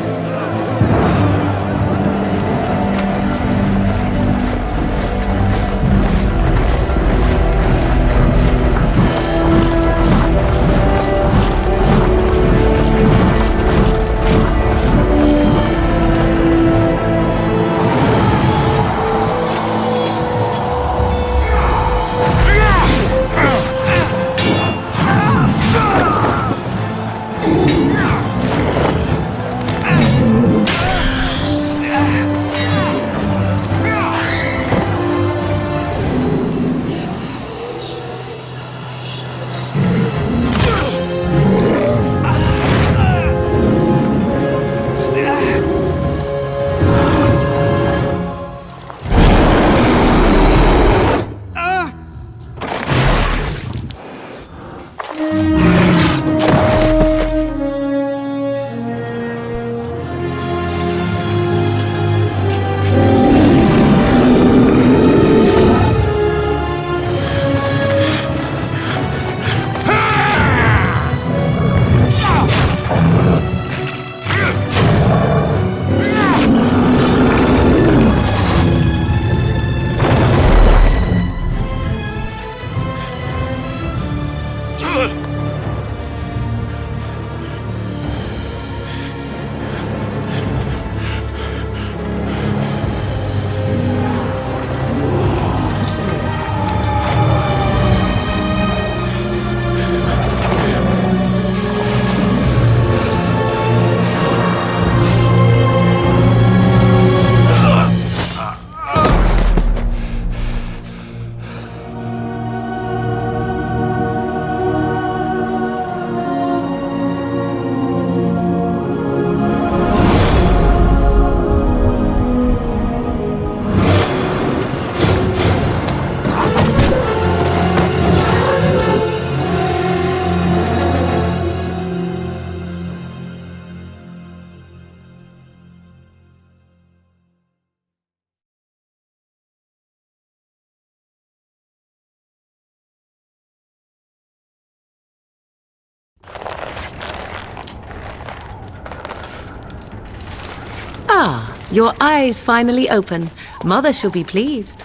Ah, your eyes finally open. Mother shall be pleased.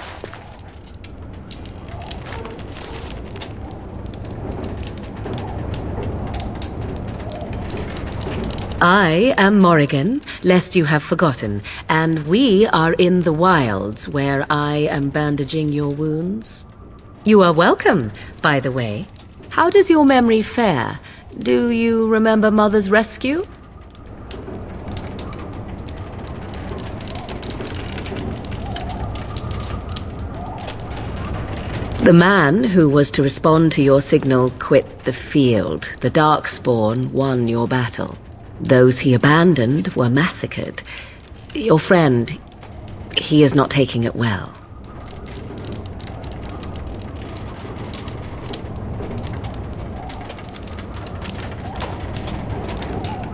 I am Morrigan, lest you have forgotten, and we are in the wilds where I am bandaging your wounds. You are welcome, by the way. How does your memory fare? Do you remember Mother's rescue? The man who was to respond to your signal quit the field. The Darkspawn won your battle. Those he abandoned were massacred. Your friend, he is not taking it well.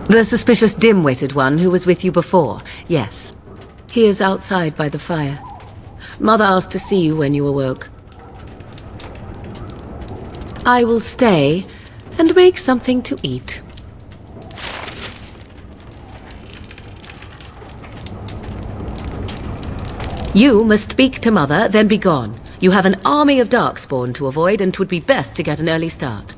The suspicious dim-witted one who was with you before, yes. He is outside by the fire. Mother asked to see you when you awoke. I will stay and make something to eat. You must speak to Mother, then be gone. You have an army of Darkspawn to avoid, and 'twould be best to get an early start.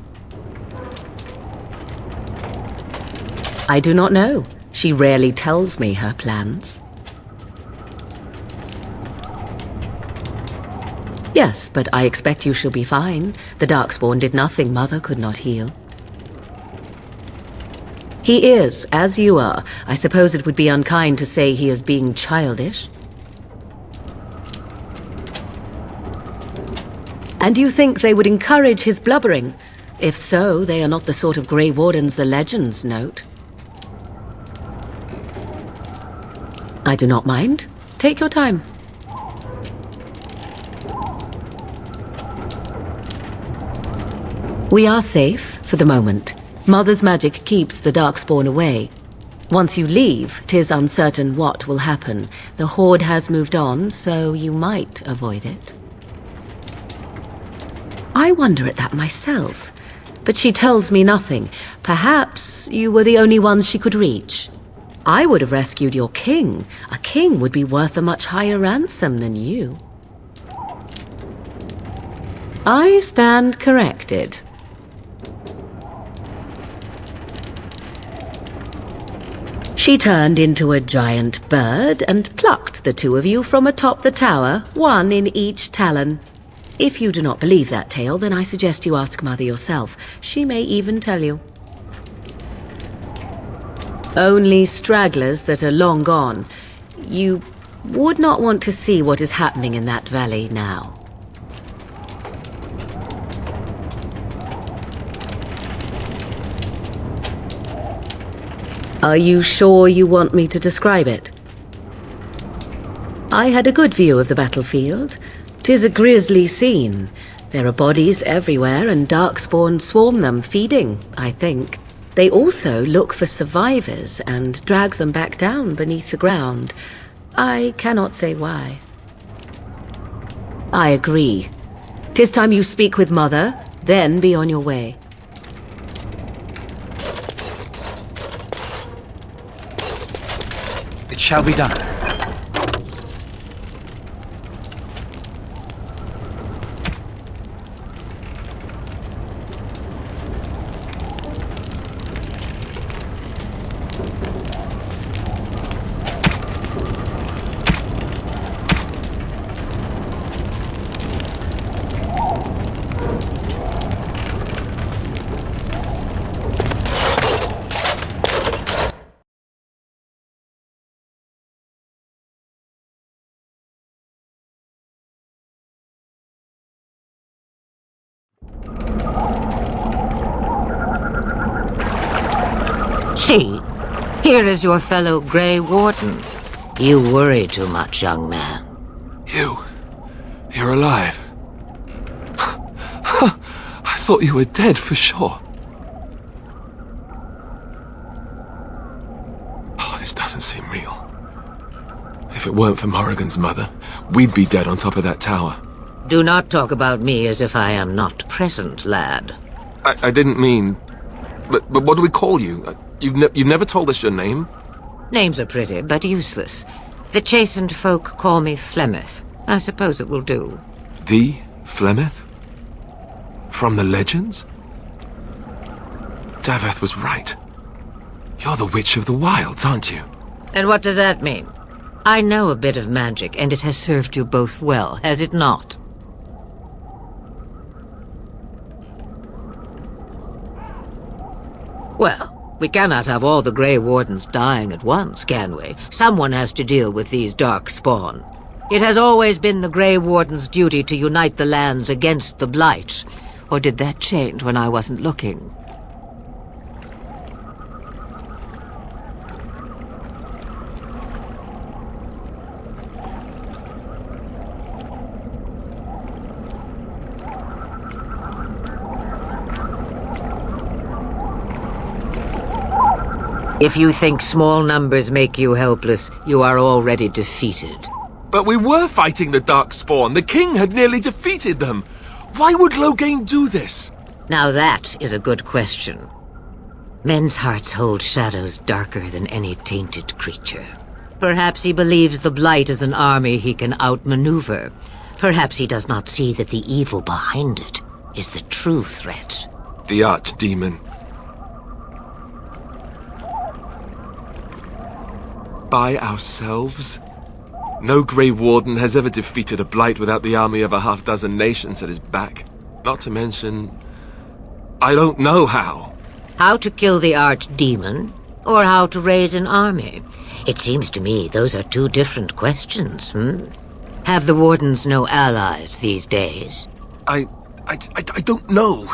I do not know. She rarely tells me her plans. Yes, but I expect you shall be fine. The Darkspawn did nothing Mother could not heal. He is, as you are. I suppose it would be unkind to say he is being childish. And you think they would encourage his blubbering? If so, they are not the sort of Grey Wardens the legends note. I do not mind. Take your time. We are safe, for the moment. Mother's magic keeps the Darkspawn away. Once you leave, 'tis uncertain what will happen. The Horde has moved on, so you might avoid it. I wonder at that myself, but she tells me nothing. Perhaps you were the only ones she could reach. I would have rescued your king. A king would be worth a much higher ransom than you. I stand corrected. She turned into a giant bird and plucked the two of you from atop the tower, one in each talon. If you do not believe that tale, then I suggest you ask Mother yourself. She may even tell you. Only stragglers that are long gone. You would not want to see what is happening in that valley now. Are you sure you want me to describe it? I had a good view of the battlefield. 'Tis a grisly scene. There are bodies everywhere, and Darkspawn swarm them, feeding, I think. They also look for survivors and drag them back down beneath the ground. I cannot say why. I agree. 'Tis time you speak with Mother, then be on your way. It shall be done. See, here is your fellow Grey Warden. You worry too much, young man. You're alive. I thought you were dead for sure. Oh, this doesn't seem real. If it weren't for Morrigan's mother, we'd be dead on top of that tower. Do not talk about me as if I am not present, lad. I didn't mean... But what do we call you? You've never told us your name? Names are pretty, but useless. The chastened folk call me Flemeth. I suppose it will do. The Flemeth? From the legends? Daveth was right. You're the Witch of the Wilds, aren't you? And what does that mean? I know a bit of magic, and it has served you both well, has it not? Well, we cannot have all the Grey Wardens dying at once, can we? Someone has to deal with these Darkspawn. It has always been the Grey Warden's duty to unite the lands against the Blight. Or did that change when I wasn't looking? If you think small numbers make you helpless, you are already defeated. But we were fighting the Darkspawn. The king had nearly defeated them. Why would Loghain do this? Now that is a good question. Men's hearts hold shadows darker than any tainted creature. Perhaps he believes the Blight is an army he can outmaneuver. Perhaps he does not see that the evil behind it is the true threat. The Archdemon. By ourselves? No Grey Warden has ever defeated a Blight without the army of a half-dozen nations at his back. Not to mention... I don't know how. How to kill the Archdemon, or how to raise an army? It seems to me those are two different questions, Have the Wardens no allies these days? I don't know.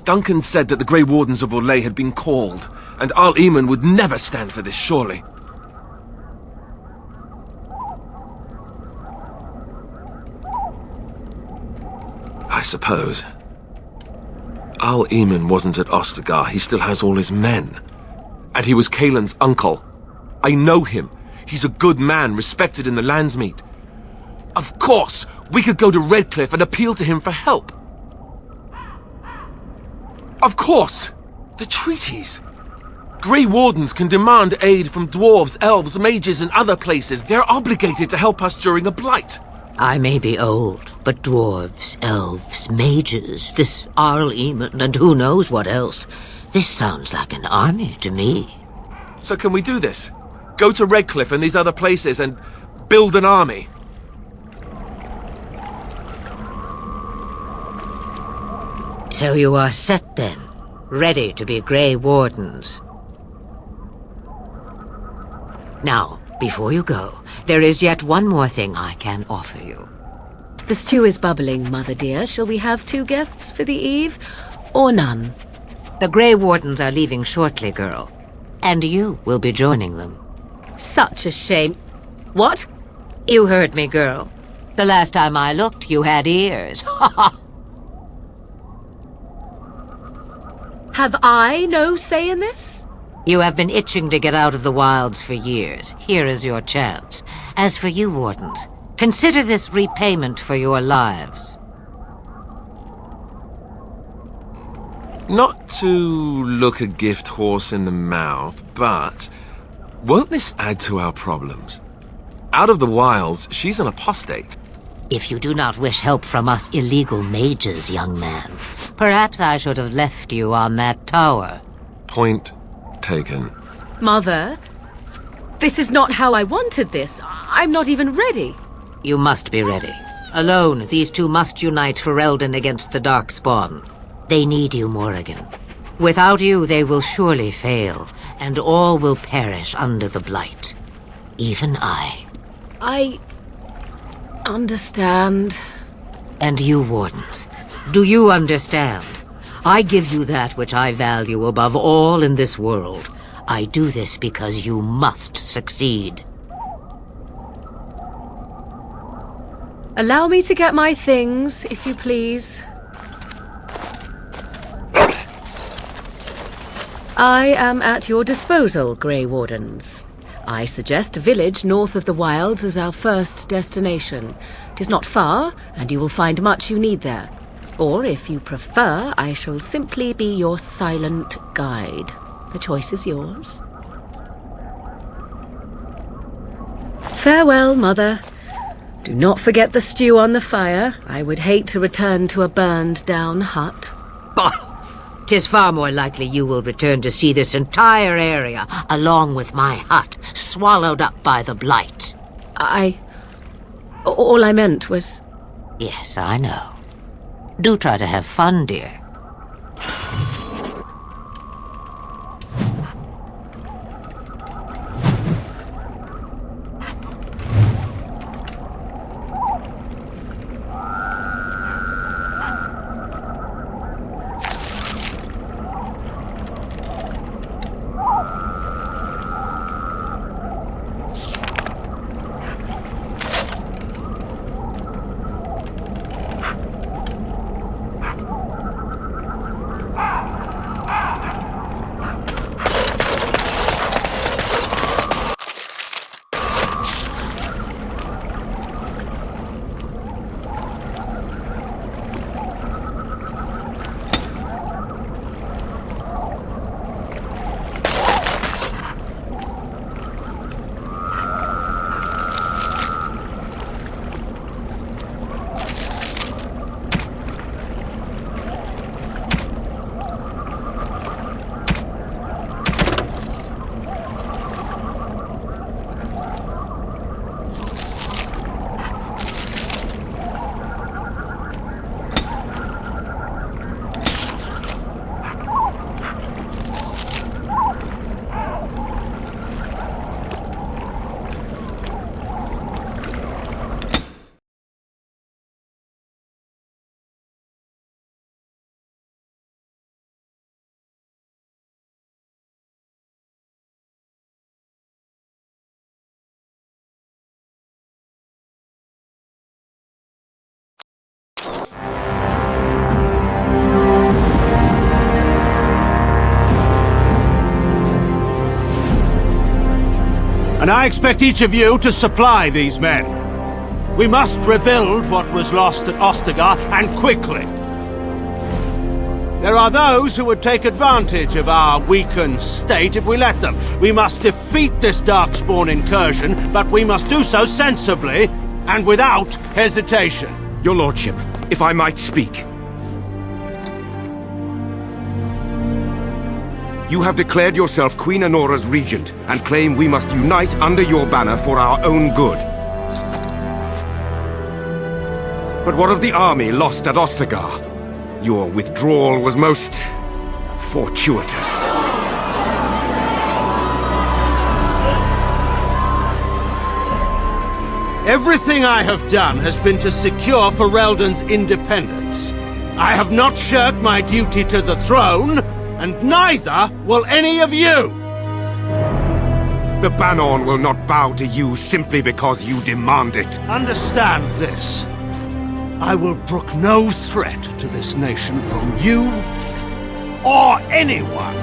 Duncan said that the Grey Wardens of Orlais had been called, and Al Eamon would never stand for this, surely. I suppose. Al Eamon wasn't at Ostagar. He still has all his men. And he was Kaelin's uncle. I know him. He's a good man, respected in the Landsmeet. Of course, we could go to Redcliffe and appeal to him for help. Of course! The treaties! Grey Wardens can demand aid from dwarves, elves, mages, and other places. They're obligated to help us during a blight. I may be old, but dwarves, elves, mages, this Arl Eamon, and who knows what else. This sounds like an army to me. So can we do this? Go to Redcliffe and these other places and build an army? So you are set then, ready to be Grey Wardens. Now, before you go, there is yet one more thing I can offer you. The stew is bubbling, Mother dear. Shall we have 2 guests for the eve, or none? The Grey Wardens are leaving shortly, girl. And you will be joining them. Such a shame. What? You heard me, girl. The last time I looked, you had ears. Have I no say in this? You have been itching to get out of the wilds for years. Here is your chance. As for you, Wardens, consider this repayment for your lives. Not to look a gift horse in the mouth, but won't this add to our problems? Out of the wilds, she's an apostate. If you do not wish help from us illegal mages, young man, perhaps I should have left you on that tower. Point taken. Mother, this is not how I wanted this. I'm not even ready. You must be ready. Alone, these two must unite for Eldon against the Darkspawn. They need you, Morrigan. Without you, they will surely fail, and all will perish under the Blight. Even I. I understand. And you, Wardens, do you understand? I give you that which I value above all in this world. I do this because you must succeed. Allow me to get my things, if you please. I am at your disposal, Grey Wardens. I suggest a village north of the wilds as our first destination. 'Tis not far, and you will find much you need there. Or, if you prefer, I shall simply be your silent guide. The choice is yours. Farewell, Mother. Do not forget the stew on the fire. I would hate to return to a burned-down hut. Bah! 'Tis far more likely you will return to see this entire area, along with my hut, swallowed up by the Blight. All I meant was... Yes, I know. Do try to have fun, dear. and I expect each of you to supply these men. We must rebuild what was lost at Ostagar, and quickly. There are those who would take advantage of our weakened state if we let them. We must defeat this Darkspawn incursion, but we must do so sensibly and without hesitation. Your Lordship, if I might speak. You have declared yourself Queen Honora's regent, and claim we must unite under your banner for our own good. But what of the army lost at Ostagar? Your withdrawal was most fortuitous. Everything I have done has been to secure Ferelden's independence. I have not shirked my duty to the throne, and neither will any of you! The Banon will not bow to you simply because you demand it. Understand this. I will brook no threat to this nation from you or anyone.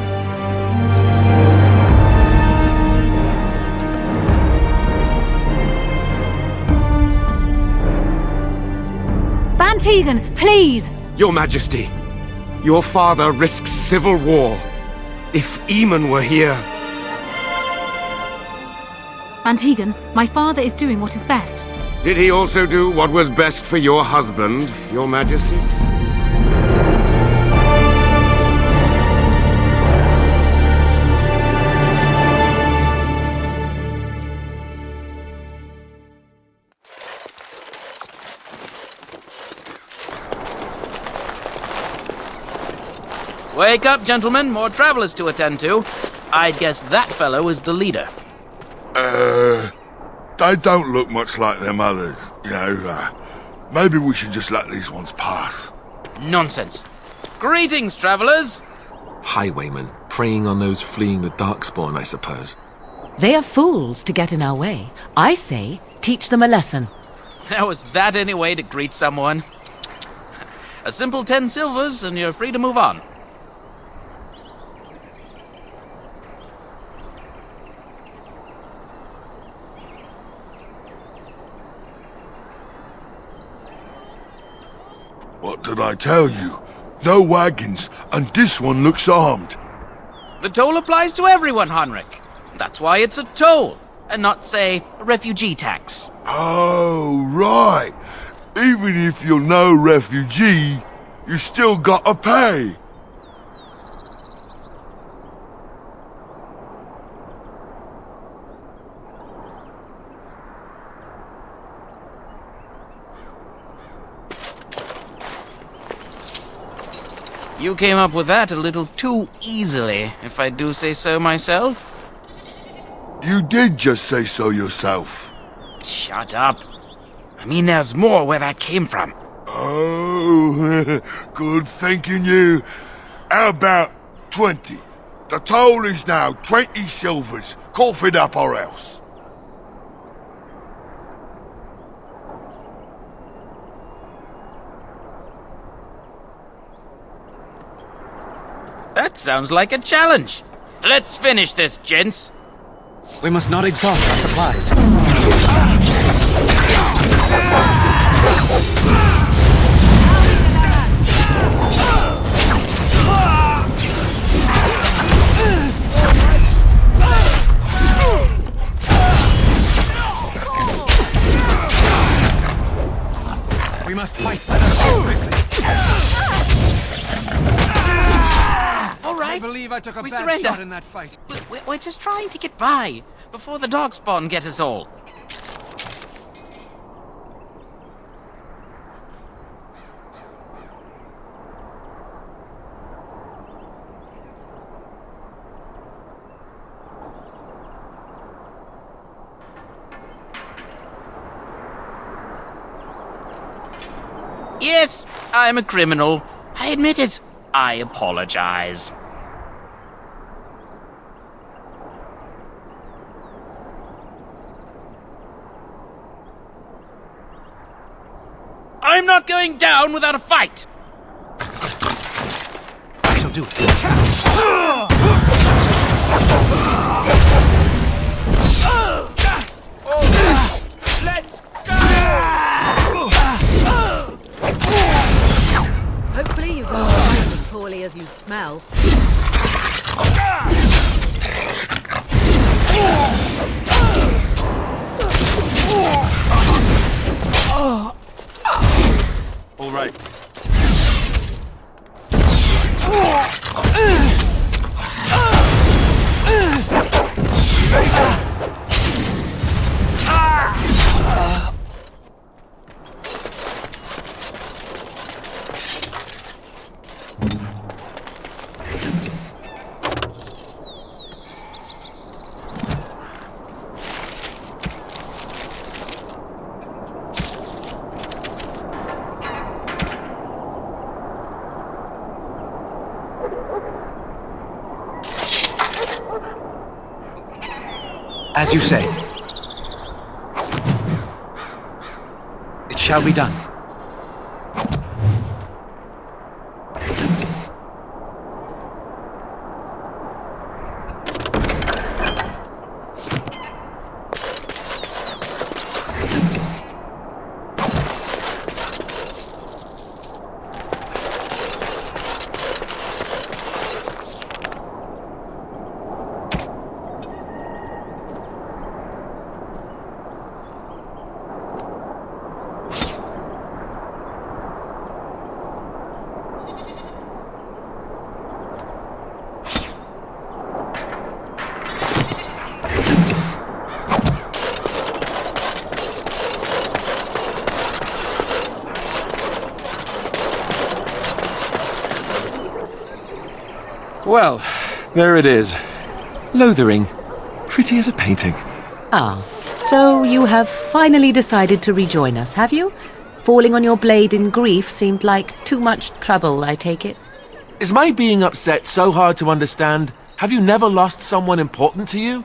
Bantegan, please! Your Majesty, your father risks civil war. If Eamon were here... Bantegan, my father is doing what is best. Did he also do what was best for your husband, Your Majesty? Wake up, gentlemen. More travelers to attend to. I'd guess that fellow is the leader. They don't look much like them others, you know. Maybe we should just let these ones pass. Nonsense. Greetings, travelers. Highwaymen, preying on those fleeing the Darkspawn, I suppose. They are fools to get in our way. I say, teach them a lesson. Now, is that any way to greet someone? A simple 10 silvers and you're free to move on. What did I tell you? No wagons, and this one looks armed. The toll applies to everyone, Henrik. That's why it's a toll, and not, say, a refugee tax. Oh, right. Even if you're no refugee, you still gotta pay. You came up with that a little too easily, if I do say so myself. You did just say so yourself. Shut up. I mean, there's more where that came from. Oh, good thinking you. How about 20? The toll is now 20 silvers. Cough it up or else. That sounds like a challenge. Let's finish this, gents. We must not exhaust our supplies. We must fight. Let us go quickly. All right. I believe I took a we bad surrender. shot in that fight. We're just trying to get by before the Darkspawn get us all. Yes, I'm a criminal. I admit it. I apologize. I'm not going down without a fight! I shall do it. surely as you smell. All right. As you say. It shall be done. Well, there it is. Lothering. Pretty as a painting. Ah, so you have finally decided to rejoin us, have you? Falling on your blade in grief seemed like too much trouble, I take it. Is my being upset so hard to understand? Have you never lost someone important to you?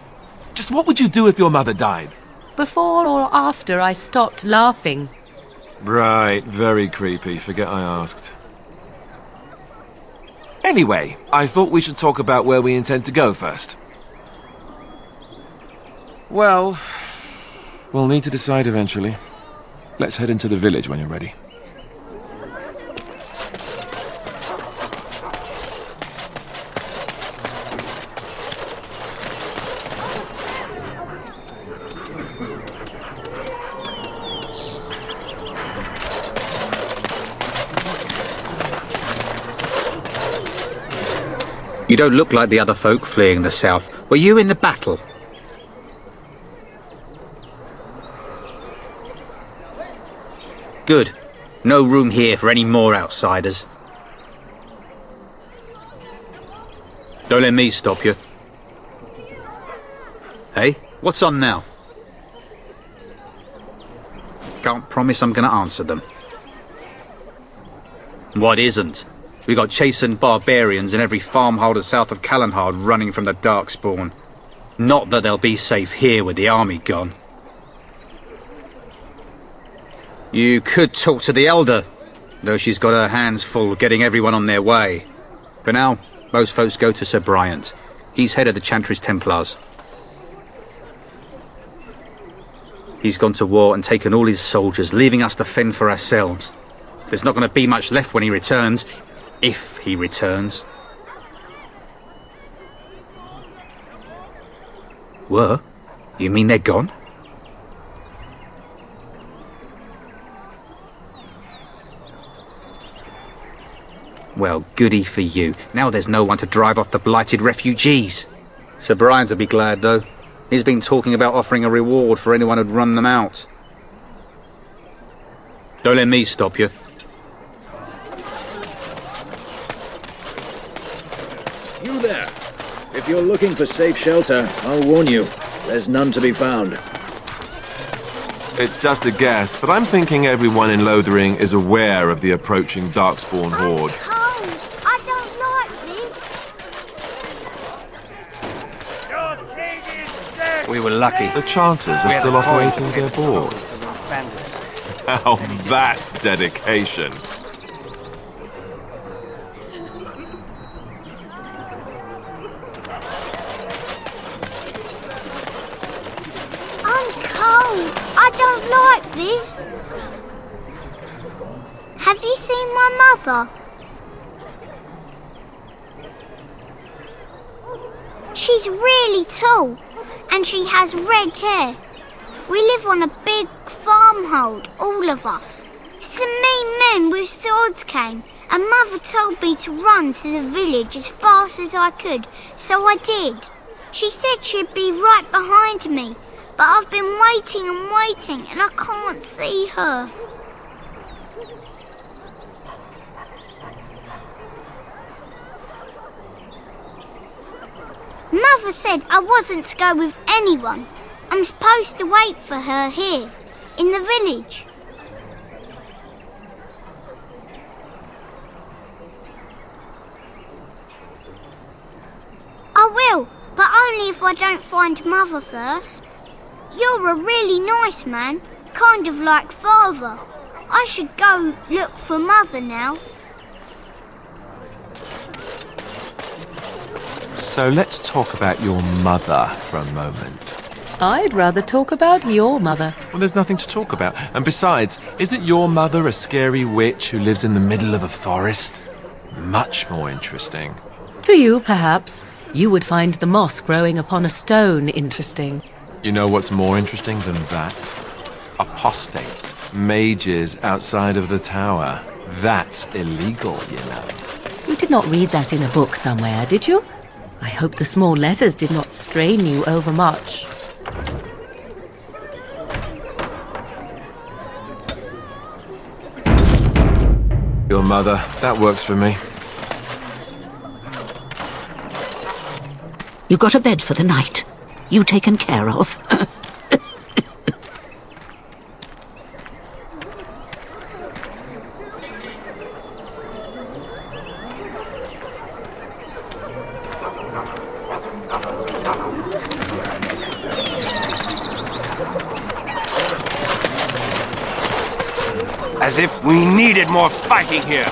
Just what would you do if your mother died? Before or after I stopped laughing? Right, very creepy. Forget I asked. Anyway, I thought we should talk about where we intend to go first. Well, we'll need to decide eventually. Let's head into the village when you're ready. You don't look like the other folk fleeing the south. Were you in the battle? Good. No room here for any more outsiders. Don't let me stop you. Hey, what's on now? Can't promise I'm gonna answer them. What isn't? We got chastened barbarians in every farmholder south of Callanhard running from the Darkspawn. Not that they'll be safe here with the army gone. You could talk to the Elder, though she's got her hands full getting everyone on their way. For now, most folks go to Sir Bryant. He's head of the Chantry's Templars. He's gone to war and taken all his soldiers, leaving us to fend for ourselves. There's not going to be much left when he returns. If he returns. What? You mean they're gone? Well, goody for you. Now there's no one to drive off the blighted refugees. Sir Brian'll be glad, though. He's been talking about offering a reward for anyone who'd run them out. Don't let me stop you. You there. If you're looking for safe shelter, I'll warn you. There's none to be found. It's just a guess, but I'm thinking everyone in Lothering is aware of the approaching Darkspawn horde. I don't like this. We were lucky. The Chanters are still operating their board. Now that's dedication. I don't like this. Have you seen my mother? she's really tall, and she has red hair. We live on a big farmhold, all of us. Some mean men with swords came, and Mother told me to run to the village as fast as I could, so I did. She said she'd be right behind me, but I've been waiting and waiting, and I can't see her. Mother said I wasn't to go with anyone. I'm supposed to wait for her here, in the village. I will, but only if I don't find Mother first. You're a really nice man, kind of like Father. I should go look for Mother now. So let's talk about your mother for a moment. I'd rather talk about your mother. Well, there's nothing to talk about. And besides, isn't your mother a scary witch who lives in the middle of a forest? Much more interesting. To you, perhaps. You would find the moss growing upon a stone interesting. You know what's more interesting than that? Apostates, mages outside of the tower. That's illegal, you know. You did not read that in a book somewhere, did you? I hope the small letters did not strain you overmuch. Your mother, that works for me. You got a bed for the night. You taken care of. As if we needed more fighting here.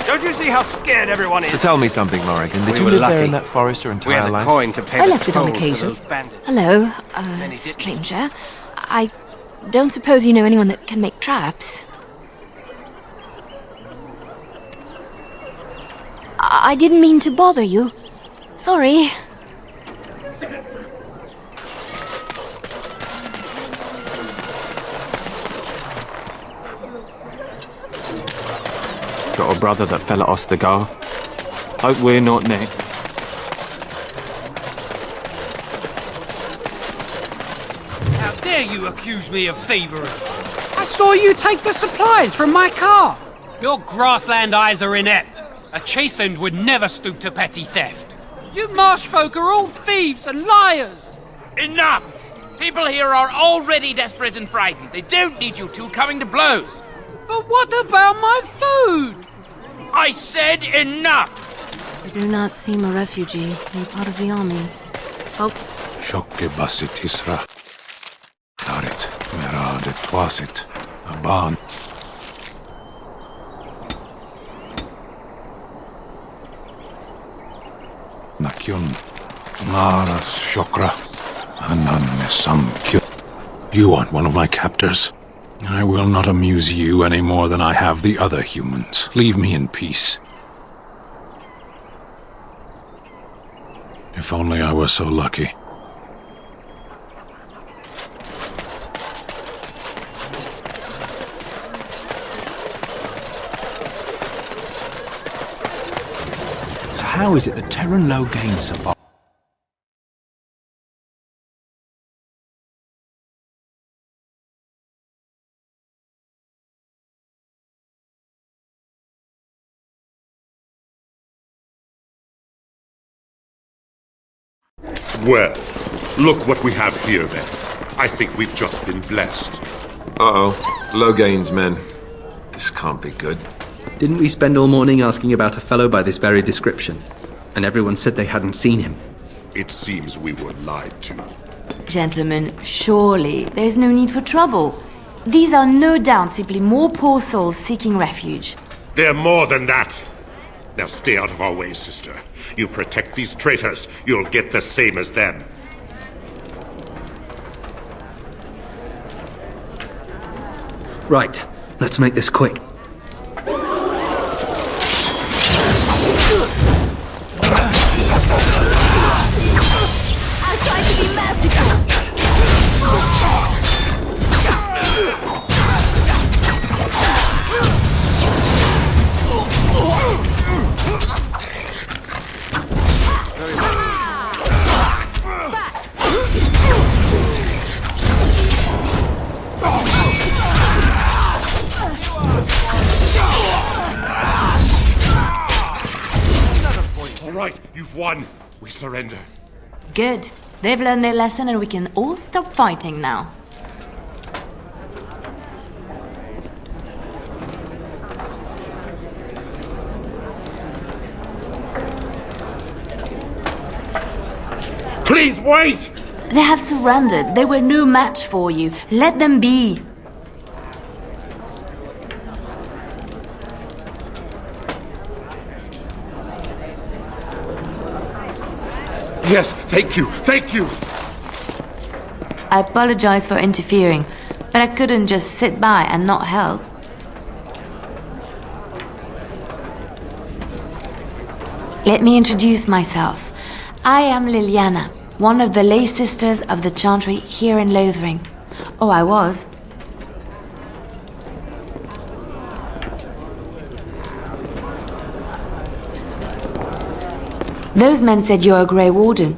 Don't you see how scared everyone is? So tell me something, Morrigan. Did We you were live there lucky. in that forest your entire We had the life? coin to pay I the left it on toll for occasion. those bandits. Hello, stranger. I don't suppose you know anyone that can make traps? I didn't mean to bother you. Sorry. Got a brother that fell at Ostagar. Hope we're not next. How dare you accuse me of thievery? I saw you take the supplies from my car. Your grassland eyes are inept. A chastened would never stoop to petty theft. You marsh folk are all thieves and liars. Enough! People here are already desperate and frightened. They don't need you two coming to blows. But what about my food? I said enough! You do not seem a refugee. You're part of the army. Oh. Shokke basit isra. Darit, merade twasit, aban. Nakyun, maras shokra, ananne samkyu. You aren't one of my captors. I will not amuse you any more than I have the other humans. Leave me in peace. If only I were so lucky. So how is it that Terran Logain survived? Well, look what we have here then. I think we've just been blessed. Uh-oh. Logain's men. This can't be good. Didn't we spend all morning asking about a fellow by this very description? And everyone said they hadn't seen him. It seems we were lied to. Gentlemen, surely there's no need for trouble. These are no doubt simply more poor souls seeking refuge. They're more than that. Now stay out of our way, sister. You protect these traitors, you'll get the same as them. Right, let's make this quick. right, you've won. We surrender. Good. They've learned their lesson and we can all stop fighting now. Please wait! They have surrendered. They were no match for you. Let them be. Yes, thank you, thank you! I apologize for interfering, but I couldn't just sit by and not help. Let me introduce myself. I am Liliana, one of the lay sisters of the Chantry here in Lothering. Oh, I was. Those men said you're a Grey Warden.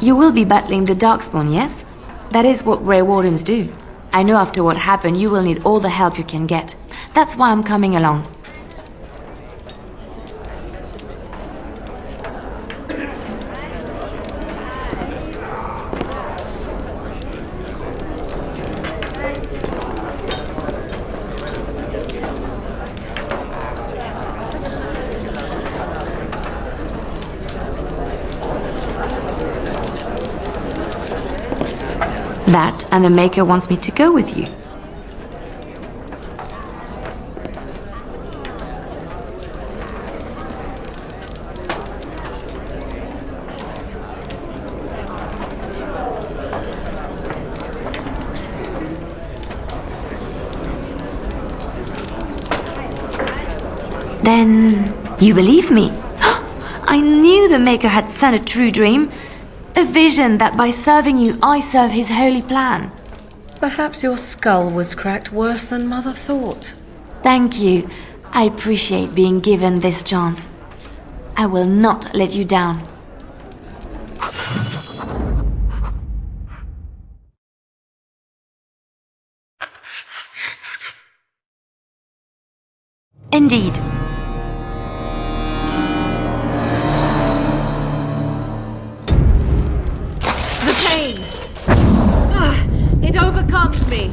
You will be battling the Darkspawn, yes? That is what Grey Wardens do. I know after what happened you will need all the help you can get. That's why I'm coming along. That, and the Maker wants me to go with you. Then, you believe me? I knew the Maker had sent a true dream. A vision that by serving you, I serve his holy plan. Perhaps your skull was cracked worse than Mother thought. Thank you. I appreciate being given this chance. I will not let you down. Indeed. It overcomes me.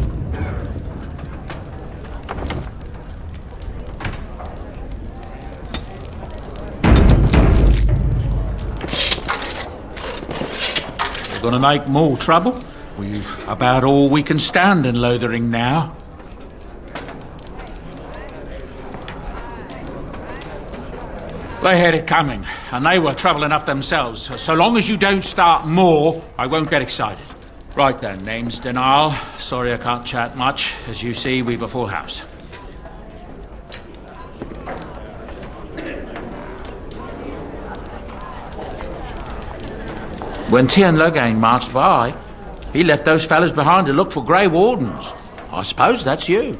We're gonna make more trouble. We've about all we can stand in Lothering now. They had it coming, and they were trouble enough themselves. So long as you don't start more, I won't get excited. Right then, name's Denial. Sorry I can't chat much. As you see, we've a full house. When Tien Logain marched by, he left those fellas behind to look for Grey Wardens. I suppose that's you.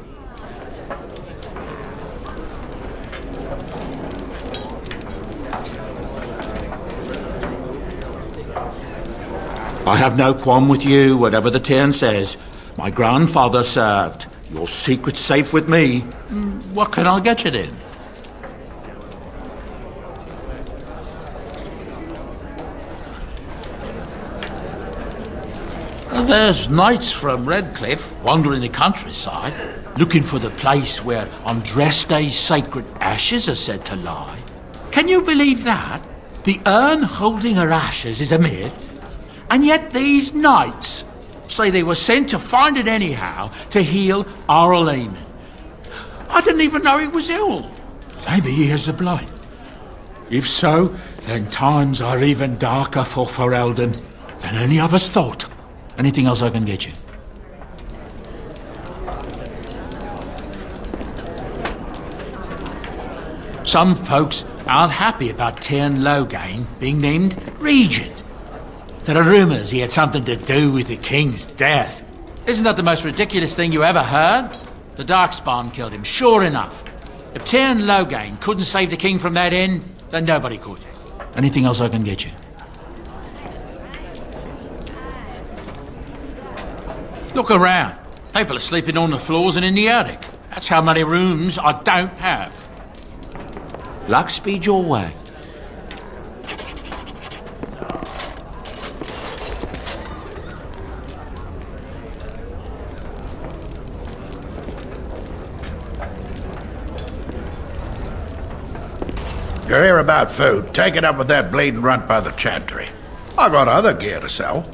I have no qualm with you, whatever the Tien says. My grandfather served. Your secret's safe with me. What can I get you then? There's knights from Redcliffe wandering the countryside, looking for the place where on dress day's sacred ashes are said to lie. Can you believe that? The urn holding her ashes is a myth. And yet these knights say they were sent to find it anyhow to heal Arl Eamon. I didn't even know he was ill. Maybe he has the blight. If so, then times are even darker for Ferelden than any of us thought. Anything else I can get you? Some folks aren't happy about Tien Logain being named Regent. There are rumours he had something to do with the king's death. Isn't that the most ridiculous thing you ever heard? The Darkspawn killed him, sure enough. If Tien Logain couldn't save the king from that inn, then nobody could. Anything else I can get you? Look around. People are sleeping on the floors and in the attic. That's how many rooms I don't have. Luck speed your way. you're here about food, take it up with that bleeding runt by the chantry. I got other gear to sell.